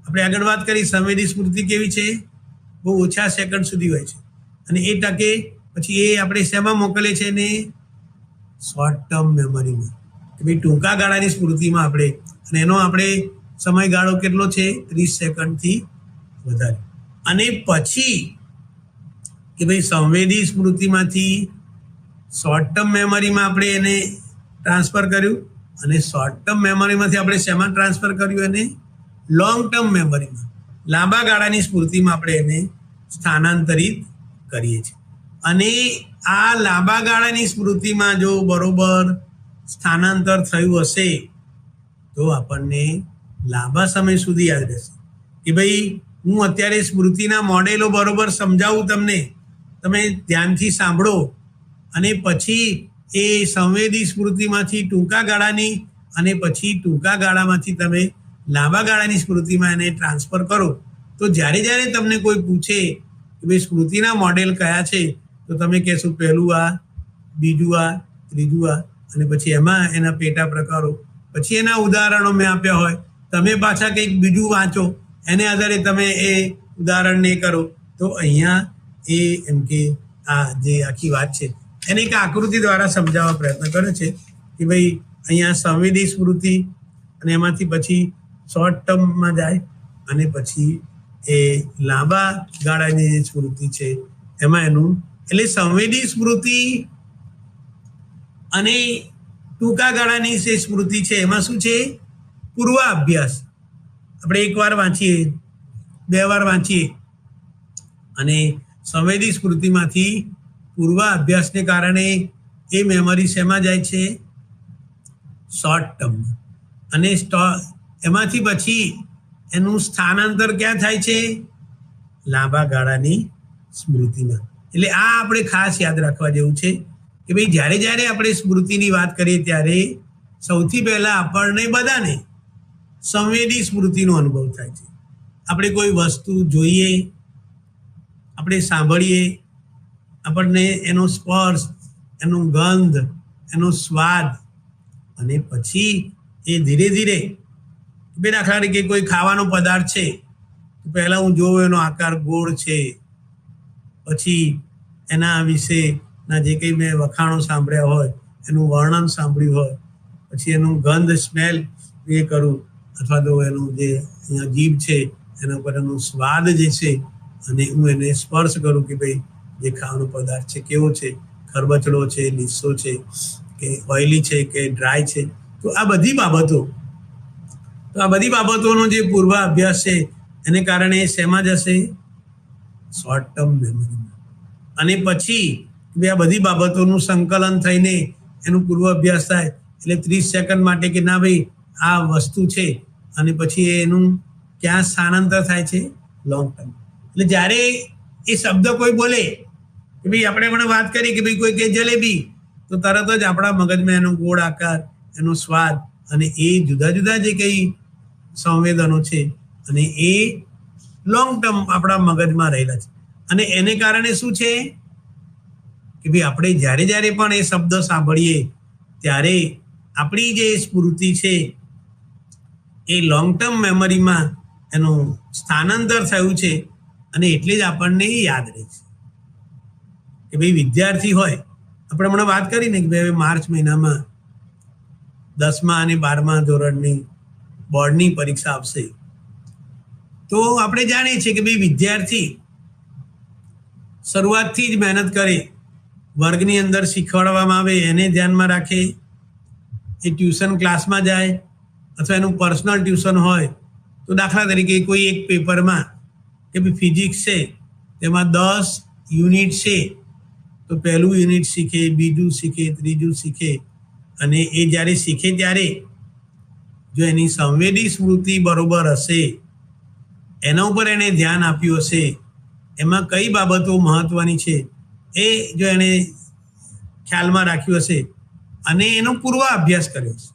આપણે આગળ વાત કરી સંવેદી સ્મૃતિ કેવી છે, બહુ ઓછા સેકન્ડ સુધી હોય છે, અને એ ટકે પછી એ આપણે શેમાં મોકલે છે ને શોર્ટ ટર્મ મેમરીમાં, કે ભાઈ ટૂંકા ગાળાની સ્મૃતિમાં આપણે, અને એનો આપણે સમયગાળો કેટલો છે 30 સેકન્ડથી વધારે. અને પછી કે ભાઈ સંવેદી સ્મૃતિમાંથી શોર્ટ ટર્મ મેમરીમાં આપણે એને ટ્રાન્સફર કર્યું, અને શોર્ટ ટર્મ મેમરીમાંથી આપણે શેમાં ટ્રાન્સફર કર્યું, એને લોંગ ટર્મ મેમરીમાં, લાંબા ગાળાની સ્મૃતિમાં આપણે એને સ્થાનાંતરિત કરીએ છીએ. અને આ લાંબા ગાળાની સ્મૃતિમાં જો બરોબર સ્થાનાંતર થયું હશે તો આપણને લાંબા સમય સુધી યાદ રહેશે. કે ભાઈ હું અત્યારે સ્મૃતિના મોડેલો બરોબર સમજાવું તમને, તમે ધ્યાનથી સાંભળો, અને પછી એ સંવેદી સ્મૃતિમાંથી ટૂંકા ગાળાની અને પછી ટૂંકા ગાળામાંથી તમે લાંબા ગાળાની સ્મૃતિમાં એને ટ્રાન્સફર કરો તો જ્યારે જ્યારે તમને કોઈ પૂછે કે ભાઈ સ્મૃતિના મોડેલ કયા છે તો તમે કહેશો પહેલું આ, બીજું આ, ત્રીજું આ, અને પછી એમાં એના પેટા પ્રકારો, પછી એના ઉદાહરણો મેં આપ્યા હોય, તમે પાછા કંઈક બીજું વાંચો, એને આધારે તમે એ ઉદાહરણને કરો. તો અહીંયા એ એમ કે આ જે આખી વાત છે એને એક આકૃતિ દ્વારા સમજાવવા પ્રયત્ન કર્યો છે કે ભાઈ અહીંયા સંવેદી સ્મૃતિ અને એમાંથી પછી શોર્ટ ટર્મમાં જાય અને પછી એ લાંબા ગાળાની જે સ્મૃતિ છે એમાં એનું એટલે સંવેદી સ્મૃતિ અને ટૂંકા ગાળાની જે સ્મૃતિ છે એમાં શું છે? પૂર્વાભ્યાસ. આપણે એકવાર વાંચીએ, બે વાર વાંચીએ અને સંવેદી સ્મૃતિમાંથી પૂર્વાભ્યાસને કારણે એ મેમરી શેમાં જાય છે? Short term. અને એમાંથી પછી એનું સ્થાનાંતર ક્યાં થાય છે? લાંબા ગાળાની સ્મૃતિમાં. એટલે આ આપણે ખાસ યાદ રાખવા જેવું છે કે ભાઈ જ્યારે જ્યારે આપણે સ્મૃતિની વાત કરીએ ત્યારે સૌથી પહેલાં આપણને બધાને સંવેદી સ્મૃતિનો અનુભવ થાય છે. આપણે કોઈ વસ્તુ જોઈએ, આપણે સાંભળીએ, આપણને એનો સ્પર્શ, એનો ગંધ, એનો સ્વાદ, અને પછી એ ધીરે ધીરે બે દાખલા તરીકે કોઈ ખાવાનો પદાર્થ છે તો પહેલાં હું જોઉં એનો આકાર ગોળ છે, પછી એના વિશેના જે કંઈ મેં વખાણો સાંભળ્યા હોય એનું વર્ણન સાંભળ્યું હોય, પછી એનું ગંધ સ્મેલ એ કરું, અથવા તો એનું જે અહીંયા જીભ છે એના ઉપર એનો સ્વાદ જે છે અને હું એને સ્પર્શ કરું કે ભાઈ જે ખાવાનો પદાર્થ છે કેવો છે, ખરબચડો છે, લીસો છે, કે ઓઇલી છે કે ડ્રાય છે. તો આ બધી બાબતોનો જે પૂર્વાભ્યાસ છે એને કારણે શેમાં જશે? શોર્ટ ટર્મ મેમરીમાં. અને પછી આ બધી બાબતોનું સંકલન થઈને એનું પૂર્વાભ્યાસ થાય એટલે 30 સેકન્ડ માટે કે ના ભાઈ આ વસ્તુ છે, અને પછી એનું ક્યાં સ્થાનાંતર થાય છે? Long term. એટલે જ્યારે એ શબ્દ કોઈ બોલે કે ભાઈ આપણે હમણાં વાત કરી કે ભાઈ કોઈ કે જલેબી, તો તરત જ આપણા મગજમાં એનો ગોળ આકાર, એનો સ્વાદ અને એ જુદા જુદા જે કંઈ સંવેદનો છે અને એ લોંગ ટર્મ આપણા મગજમાં રહેલા છે. અને એને કારણે શું છે કે ભાઈ આપણે જ્યારે જ્યારે પણ એ શબ્દ સાંભળીએ ત્યારે આપણી જે સ્મૃતિ છે એ લોંગ ટર્મ મેમરીમાં એનું સ્થાનાંતર થયું છે અને એટલે જ આપણને યાદ રહે છે. કે ભાઈ વિદ્યાર્થી હોય, આપણે હમણાં વાત કરી ને કે ભાઈ માર્ચ મહિનામાં 10મા અને 12મા ધોરણની બોર્ડની પરીક્ષા આવશે, તો આપણે જાણીએ છીએ કે ભાઈ વિદ્યાર્થી શરૂઆતથી જ મહેનત કરે, વર્ગની અંદર શીખવાડવામાં આવે એને ધ્યાનમાં રાખે, એ ટ્યુશન ક્લાસમાં જાય અથવા એનું પર્સનલ ટ્યુશન હોય. તો દાખલા તરીકે કોઈ એક પેપરમાં કે ભાઈ ફિઝિક્સ છે તેમાં 10 યુનિટ છે, તો પહેલું યુનિટ શીખે, બીજું શીખે, ત્રીજું શીખે, અને એ જ્યારે શીખે ત્યારે જો એની સંવેદી સ્મૃતિ બરોબર હશે, એના ઉપર એને ધ્યાન આપ્યું હશે, એમાં કઈ બાબતો મહત્વની છે એ જો એને ખ્યાલમાં રાખ્યું હશે અને એનો પૂર્વાભ્યાસ કર્યો હશે.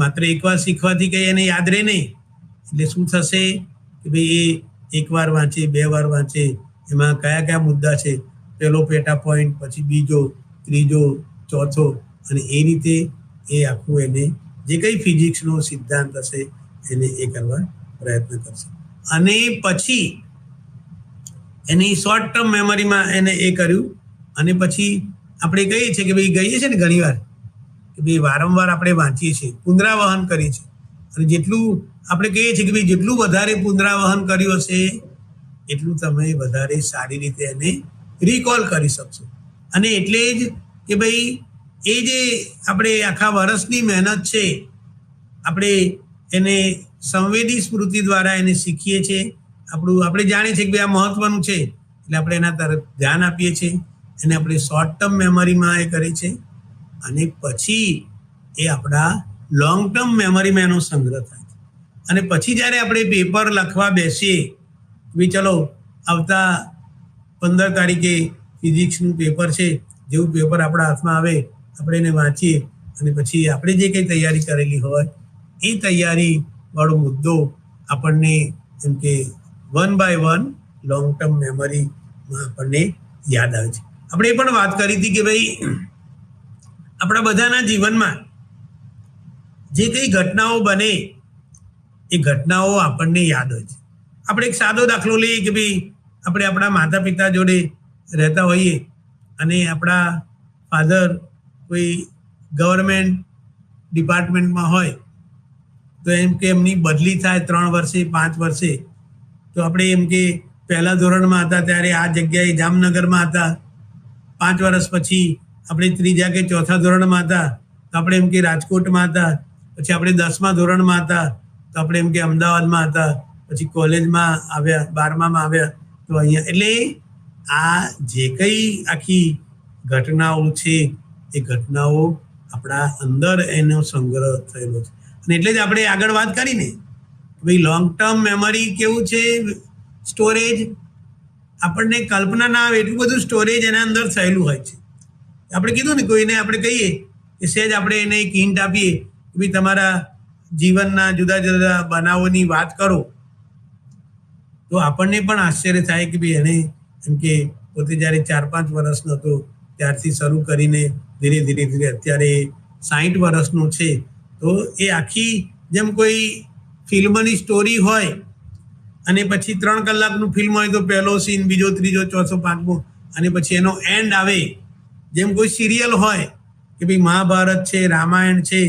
માત્ર એકવાર શીખવાથી કંઈ એને યાદ રહે નહીં. એટલે શું થશે કે ભાઈ એ એકવાર વાંચે, 2 વાર વાંચે, એમાં કયા કયા મુદ્દા છે, પહેલો પેટા પોઈન્ટ, પછી બીજો, ત્રીજો, ચોથો, અને એ રીતે એ આખું એને જે કંઈ ફિઝિક્સનો સિદ્ધાંત હશે એને એ કરવા પ્રયત્ન કરશે. અને પછી એની શોર્ટ ટર્મ મેમરીમાં એને એ કર્યું અને પછી આપણે કહીએ છીએ કે ભાઈ કહીએ છીએ ને ઘણીવાર કે ભાઈ વારંવાર આપણે વાંચીએ છીએ, પુનરાવહન કરીએ છીએ, અને જેટલું આપણે કહીએ છીએ કે ભાઈ જેટલું વધારે પુનરાવહન કર્યું હશે એટલું તમે વધારે સારી રીતે એને રિકોલ કરી શકશો. અને એટલે જ કે ભાઈ એ જે આપણે આખા વર્ષની મહેનત છે આપણે એને સંવેદી સ્મૃતિ દ્વારા એને શીખીએ છીએ, આપણે જાણીએ છીએ કે ભાઈ આ મહત્વનું છે એટલે આપણે એના તરફ ધ્યાન આપીએ છીએ, એને આપણે શોર્ટ ટર્મ મેમરીમાં એ કરીએ છીએ અને પછી એ આપણા લોંગ ટર્મ મેમરીમાં એનો સંગ્રહ થાય છે. અને પછી જ્યારે આપણે પેપર લખવા બેસીએ, ભાઈ ચલો આવતા 15 તારીખે ફિઝિક્સનું પેપર છે, જેવું પેપર આપણા હાથમાં આવે આપણે એને વાંચીએ અને પછી આપણે જે કંઈ તૈયારી કરેલી હોય એ તૈયારીવાળો મુદ્દો આપણને એમ કે 1 by 1 લોંગ ટર્મ મેમરીમાં આપણને યાદ આવે છે. આપણે એ પણ વાત કરી હતી કે ભાઈ આપણા બધાના જીવનમાં જે કંઈ ઘટનાઓ બને એ ઘટનાઓ આપણને યાદ હોય છે. આપણે એક સાદો દાખલો લઈએ કે ભાઈ આપણે આપણા માતા પિતા જોડે રહેતા હોઈએ અને આપણા ફાધર કોઈ ગવર્મેન્ટ ડિપાર્ટમેન્ટમાં હોય તો એમ કે એમની બદલી થાય 3 વર્ષે 5 વર્ષે, તો આપણે એમ કે પહેલા ધોરણમાં હતા ત્યારે આ જગ્યાએ જામનગરમાં હતા, 5 વર્ષ પછી આપણે ત્રીજા કે ચોથા ધોરણમાં હતા તો આપણે એમ કે રાજકોટમાં હતા, પછી આપણે 10મા ધોરણમાં હતા તો આપણે એમ કે અમદાવાદમાં હતા, પછી કોલેજમાં આવ્યા, 12મામાં આવ્યા તો અહીંયા. એટલે આ જે કંઈ આખી ઘટનાઓ છે એ ઘટનાઓ આપણા અંદર એનો સંગ્રહ થયેલો છે. અને એટલે જ આપણે આગળ વાત કરીને ભાઈ લોંગ ટર્મ મેમરી કેવું છે, સ્ટોરેજ આપણને કલ્પના ના આવે એટલું બધું સ્ટોરેજ એના અંદર થયેલું હોય છે. આપણે કીધું ને કોઈને આપણે કહીએ કે સહેજ આપણે એને એક હિન્ટ આપીએ કે ભાઈ તમારા જીવનના જુદા જુદા બનાવોની વાત કરો તો આપણને પણ આશ્ચર્ય થાય કે ભાઈ એને એમ કે પોતે જ્યારે 4-5 વર્ષનો હતો ત્યારથી શરૂ કરીને ધીરે ધીરે ધીરે અત્યારે 60 વર્ષનો છે. તો એ આખી જેમ કોઈ ફિલ્મની સ્ટોરી હોય અને પછી 3 કલાકનું ફિલ્મ હોય તો પહેલો સીન, બીજો, ત્રીજો, ચોથો, પાંચમો અને પછી એનો એન્ડ આવે. જેમ કોઈ સિરિયલ હોય કે ભાઈ મહાભારત છે, રામાયણ છે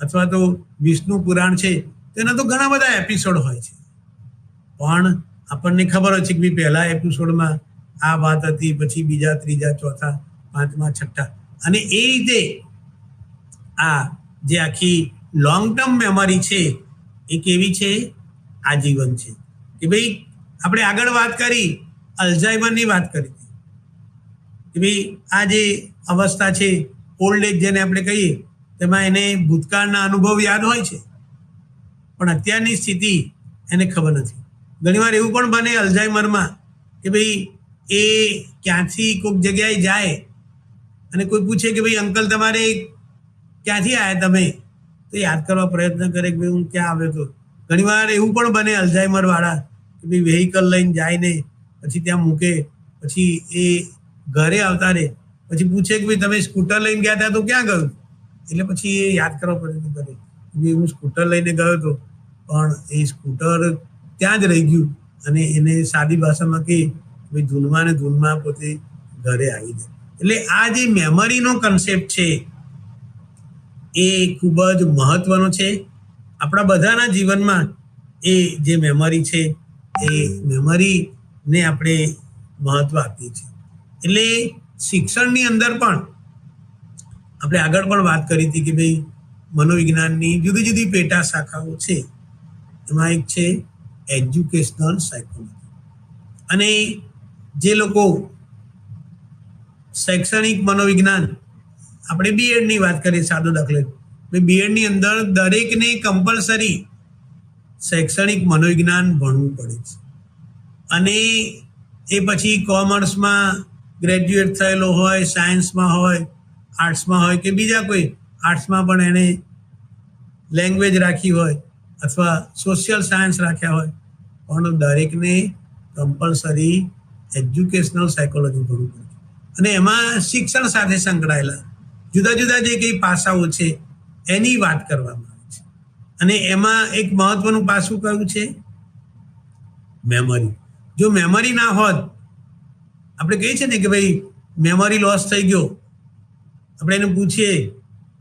અથવા તો વિષ્ણુ પુરાણ છે, તેના તો ઘણા બધા એપિસોડ હોય છે. પણ આપણને ખબર હોય છે કે ભાઈ પહેલા એપિસોડમાં આ વાત હતી, પછી બીજા, ત્રીજા, ચોથા, પાંચમા, છઠ્ઠા, અને એ રીતે આ જે આખી લોંગ ટર્મ મેમરી છે એ કેવી છે, આજીવન છે. કે ભાઈ આપણે આગળ વાત કરી અલ્ઝાઇમરની વાત કરી કે ભાઈ આ જે અવસ્થા છે ઓલ્ડ એજ જેને આપણે કહીએ તેમાં એને ભૂતકાળના અનુભવ યાદ હોય છે પણ અત્યારની સ્થિતિ એને ખબર નથી. ઘણીવાર એવું પણ બને અલ્ઝાઇમરમાં કે ભાઈ એ ક્યાંથી કોઈક જગ્યાએ જાય અને કોઈ પૂછે કે ભાઈ અંકલ તમારે ક્યાંથી આવ્યા તમે, તો યાદ કરવા પ્રયત્ન કરે કે ભાઈ હું ક્યાં આવ્યો હતો. ઘણીવાર એવું પણ બને અલ્ઝાઇમરવાળા કે ભાઈ વેહિકલ લઈને જાય ને પછી ત્યાં મૂકે, પછી એ ઘરે આવતા રહે, પછી પૂછે કે ભાઈ તમે સ્કૂટર લઈને ગયા હતા તો ક્યાં ગયું, એટલે પછી એ યાદ કરવા પ્રયત્ન કરે કે હું સ્કૂટર લઈને ગયો હતો પણ એ સ્કૂટર ત્યાં જ રહી ગયું અને એને સાદી ભાષામાં કે ભાઈ ધૂનમાં ને ધૂનમાં પોતે ઘરે આવી જાય. એટલે આ જે મેમરીનો કન્સેપ્ટ છે એ ખૂબ જ મહત્વનો છે. આપણા બધાના જીવનમાં એ જે મેમરી છે એ મેમરીને આપણે મહત્વ આપીએ છીએ. એટલે શિક્ષણની અંદર પણ આપણે આગળ પણ વાત કરી હતી કે ભાઈ મનોવિજ્ઞાનની જુદી જુદી પેટા શાખાઓ છે. એમાં એક છે એજ્યુકેશનલ સાયકોલોજી. અને જે લોકો શૈક્ષણિક મનોવિજ્ઞાન, આપણે બીએડની વાત કરીએ સાદો દાખલો, બીએડની અંદર દરેકને કમ્પલસરી શૈક્ષણિક મનોવિજ્ઞાન ભણવું પડે છે. અને એ પછી કોમર્સમાં ગ્રેજ્યુએટ થયેલો હોય, સાયન્સમાં હોય, આર્ટ્સમાં હોય કે બીજા કોઈ આર્ટ્સમાં પણ એને લેંગ્વેજ રાખી હોય અથવા સોશિયલ સાયન્સ રાખ્યા હોય, પણ દરેકને કમ્પલસરી એજ્યુકેશનલ સાયકોલોજી ભણવું પડે. અને એમાં શિક્ષણ સાથે સંકળાયેલા જુદા જુદા જે કંઈ પાસાઓ છે એની વાત કરવામાં આવે છે. અને એમાં એક મહત્વનું પાસું કયું છે, મેમરી. જો મેમરી ના હોત, આપણે કહીએ છીએ ને કે ભાઈ મેમરી લોસ થઈ ગયો, આપણે એને પૂછીએ,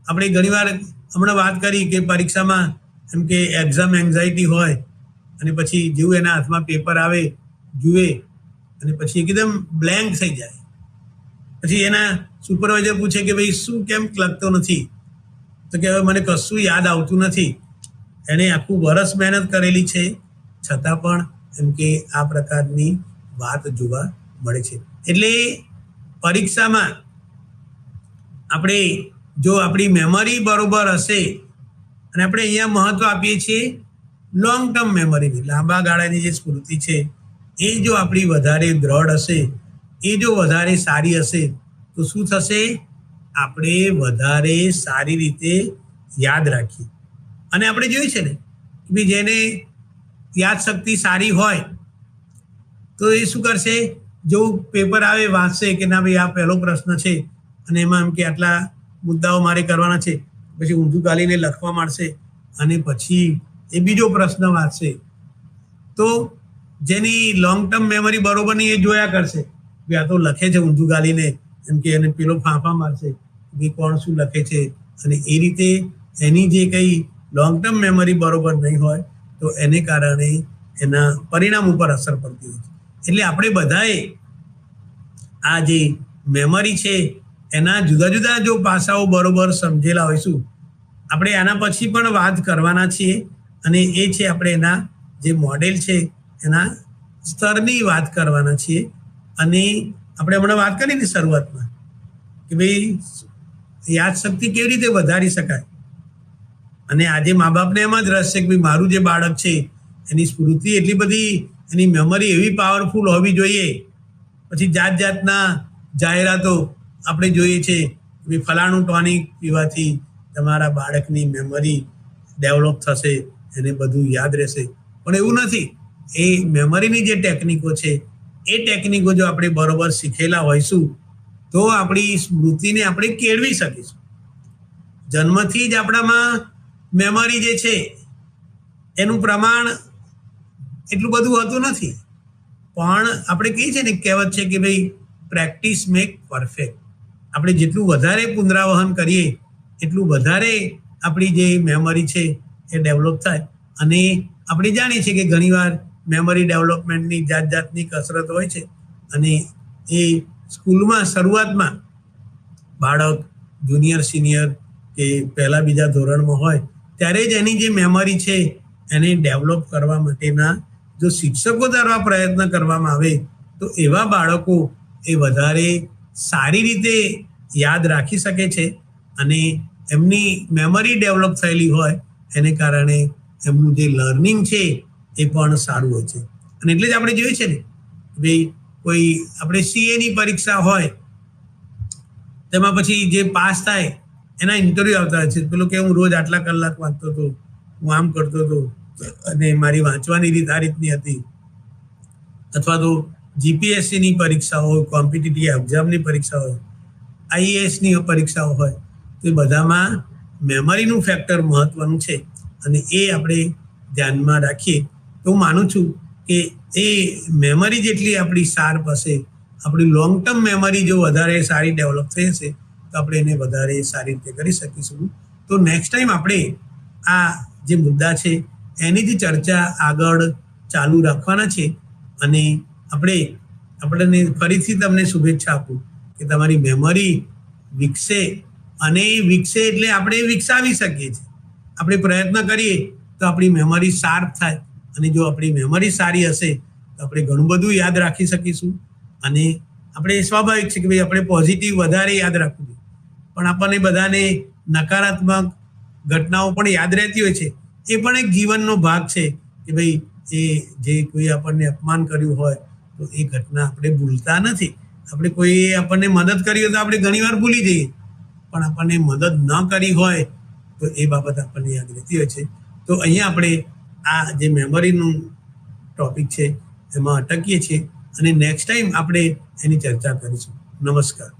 આપણે ઘણીવાર હમણાં વાત કરી કે પરીક્ષામાં એમ કે એક્ઝામ એન્ઝાઇટી હોય અને પછી જેવું એના હાથમાં પેપર આવે જુએ અને પછી એકદમ બ્લેન્ક થઈ જાય. પછી એના સુપરવાઇઝર પૂછે કે ભાઈ શું કેમ લખતો નથી, તો કે હવે મને કશું યાદ આવતું નથી. એણે આખું વર્ષ મહેનત કરેલી છે છતાં પણ એમ કે આ પ્રકારની વાત જોવા મળે છે. એટલે પરીક્ષામાં આપણે જો આપણી મેમરી બરોબર હશે, અને આપણે અહીંયા મહત્વ આપીએ છીએ લોંગ ટર્મ મેમરીની, લાંબા ગાળાની જે સ્મૃતિ છે એ જો આપણી વધારે દ્રઢ હશે, એ જો વધારે સારી હશે તો શું થશે, આપણે વધારે સારી રીતે યાદ રાખીએ. અને આપણે જોયું છે ને કે જેને યાદશક્તિ સારી હોય તો એ શું કરશે, જો પેપર આવે વાંચશે કે ના ભાઈ આ પહેલો પ્રશ્ન છે અને એમાં એમ કે આટલા મુદ્દાઓ મારે કરવાના છે, પછી ઊંધું ગાલીને લખવા માંડશે અને પછી એ બીજો પ્રશ્ન વાંચશે. તો જેની લોંગ ટર્મ મેમરી બરોબર નહીં એ જોયા કરશે કે આ તો લખે છે ઊંધું ગાલીને, એમ કે એને પેલો ફાંફા મારશે કે કોણ શું લખે છે, અને એ રીતે એની જે કંઈ લોંગ ટર્મ મેમરી બરોબર નહીં હોય તો એને કારણે એના પરિણામ ઉપર અસર પડતી હોય છે. એટલે આપણે બધાએ આ જે મેમરી છે એના જુદા જુદા જો પાસાઓ બરોબર સમજેલા હોઈશું. આપણે આના પછી પણ વાત કરવાના છીએ અને એ છે આપણે એના જે મોડેલ છે એના સ્તરની વાત કરવાના છીએ. અને આપણે હમણાં વાત કરી ને શરૂઆતમાં કે ભાઈ યાદશક્તિ કેવી રીતે વધારી શકાય, અને આજે મા બાપને એમાં જ રસ છે કે ભાઈ મારું જે બાળક છે એની સ્મૃતિ એટલી બધી, એની મેમરી એવી પાવરફુલ હોવી જોઈએ. પછી જાત જાતના જાહેરાતો આપણે જોઈએ છે કે ફલાણું ટોનિક પીવાથી તમારા બાળકની મેમરી ડેવલપ થશે, એને બધું યાદ રહેશે. પણ એવું નથી. એ મેમરીની જે ટેકનિકો છે એ ટેકનિકો જો આપણે બરોબર શીખેલા હોઈશું તો આપણી સ્મૃતિને આપણે કેળવી શકીશું. જન્મથી જ આપણામાં મેમરી જે છે એનું પ્રમાણ એટલું બધું હોતું નથી, પણ આપણે કહીએ છીએ ને કહેવત છે કે ભાઈ પ્રેક્ટિસ મેક પરફેક્ટ. આપણે જેટલું વધારે પુનરાવહન કરીએ એટલું વધારે આપણી જે મેમરી છે એ ડેવલપ થાય. અને આપણે જાણીએ છીએ કે ઘણીવાર મેમરી ડેવલપમેન્ટની જાત જાતની કસરત હોય છે, અને એ સ્કૂલમાં શરૂઆતમાં બાળક જુનિયર સિનિયર કે પહેલા બીજા ધોરણમાં હોય ત્યારે જ એની જે મેમરી છે એને ડેવલપ કરવા માટેના જો શિક્ષકો દ્વારા પ્રયત્ન કરવામાં આવે તો એવા બાળકો એ વધારે સારી રીતે યાદ રાખી શકે છે, અને એમની મેમરી ડેવલપ થયેલી હોય એને કારણે એમનું જે લર્નિંગ છે એ પણ સારું હોય છે. અને એટલે જ આપણે જોઈએ છે ને ભાઈ કોઈ આપણે સીએની પરીક્ષા હોય તેમાં પછી જે પાસ થાય એના ઇન્ટરવ્યૂ આવતા હોય છે. પેલો કે હું રોજ આટલા કલાક વાંચતો હતો, હું આમ કરતો હતો અને મારી વાંચવાની રીત આ રીતની હતી. અથવા તો જીપીએસસીની પરીક્ષા હોય, કોમ્પિટિટિવ એક્ઝામની પરીક્ષા હોય, આઈએએસની પરીક્ષાઓ હોય, તો એ બધામાં મેમરીનું ફેક્ટર મહત્વનું છે. અને એ આપણે ધ્યાનમાં રાખીએ તો હું માનું છું કે એ મેમરી જેટલી આપણી શાર્પ હશે, આપણી લોંગ ટર્મ મેમરી જો વધારે સારી ડેવલપ થઈ હશે તો આપણે એને વધારે સારી રીતે કરી શકીશું. તો નેક્સ્ટ ટાઈમ આપણે આ જે મુદ્દા છે એની જ ચર્ચા આગળ ચાલુ રાખવાના છે. અને આપણને ફરીથી તમને શુભેચ્છા આપું કે તમારી મેમરી વિકસે, અને વિકસે એટલે આપણે વિકસાવી શકીએ છીએ. આપણે પ્રયત્ન કરીએ તો આપણી મેમરી શાર્પ થાય, અને જો આપણી મેમરી સારી હશે તો આપણે ઘણું બધું યાદ રાખી શકીશું. અને આપણે સ્વાભાવિક છે કે ભાઈ આપણે પોઝિટિવ વધારે યાદ રાખવું જોઈએ, પણ આપણને બધાને નકારાત્મક ઘટનાઓ પણ યાદ રહેતી હોય છે. એ પણ એક જીવનનો ભાગ છે કે ભાઈ એ જે કોઈ આપણને અપમાન કર્યું હોય તો એ ઘટના આપણે ભૂલતા નથી. આપણે કોઈ આપણને મદદ કરી હોય તો આપણે ઘણીવાર ભૂલી જઈએ, પણ આપણને મદદ ન કરી હોય તો એ બાબત આપણને યાદ રહેતી હોય છે. તો અહીંયા આપણે આ જે મેમરીનું ટોપિક છે એમાં અટકીએ છીએ, અને નેક્સ્ટ ટાઈમ આપણે એની ચર્ચા કરીશું. નમસ્કાર.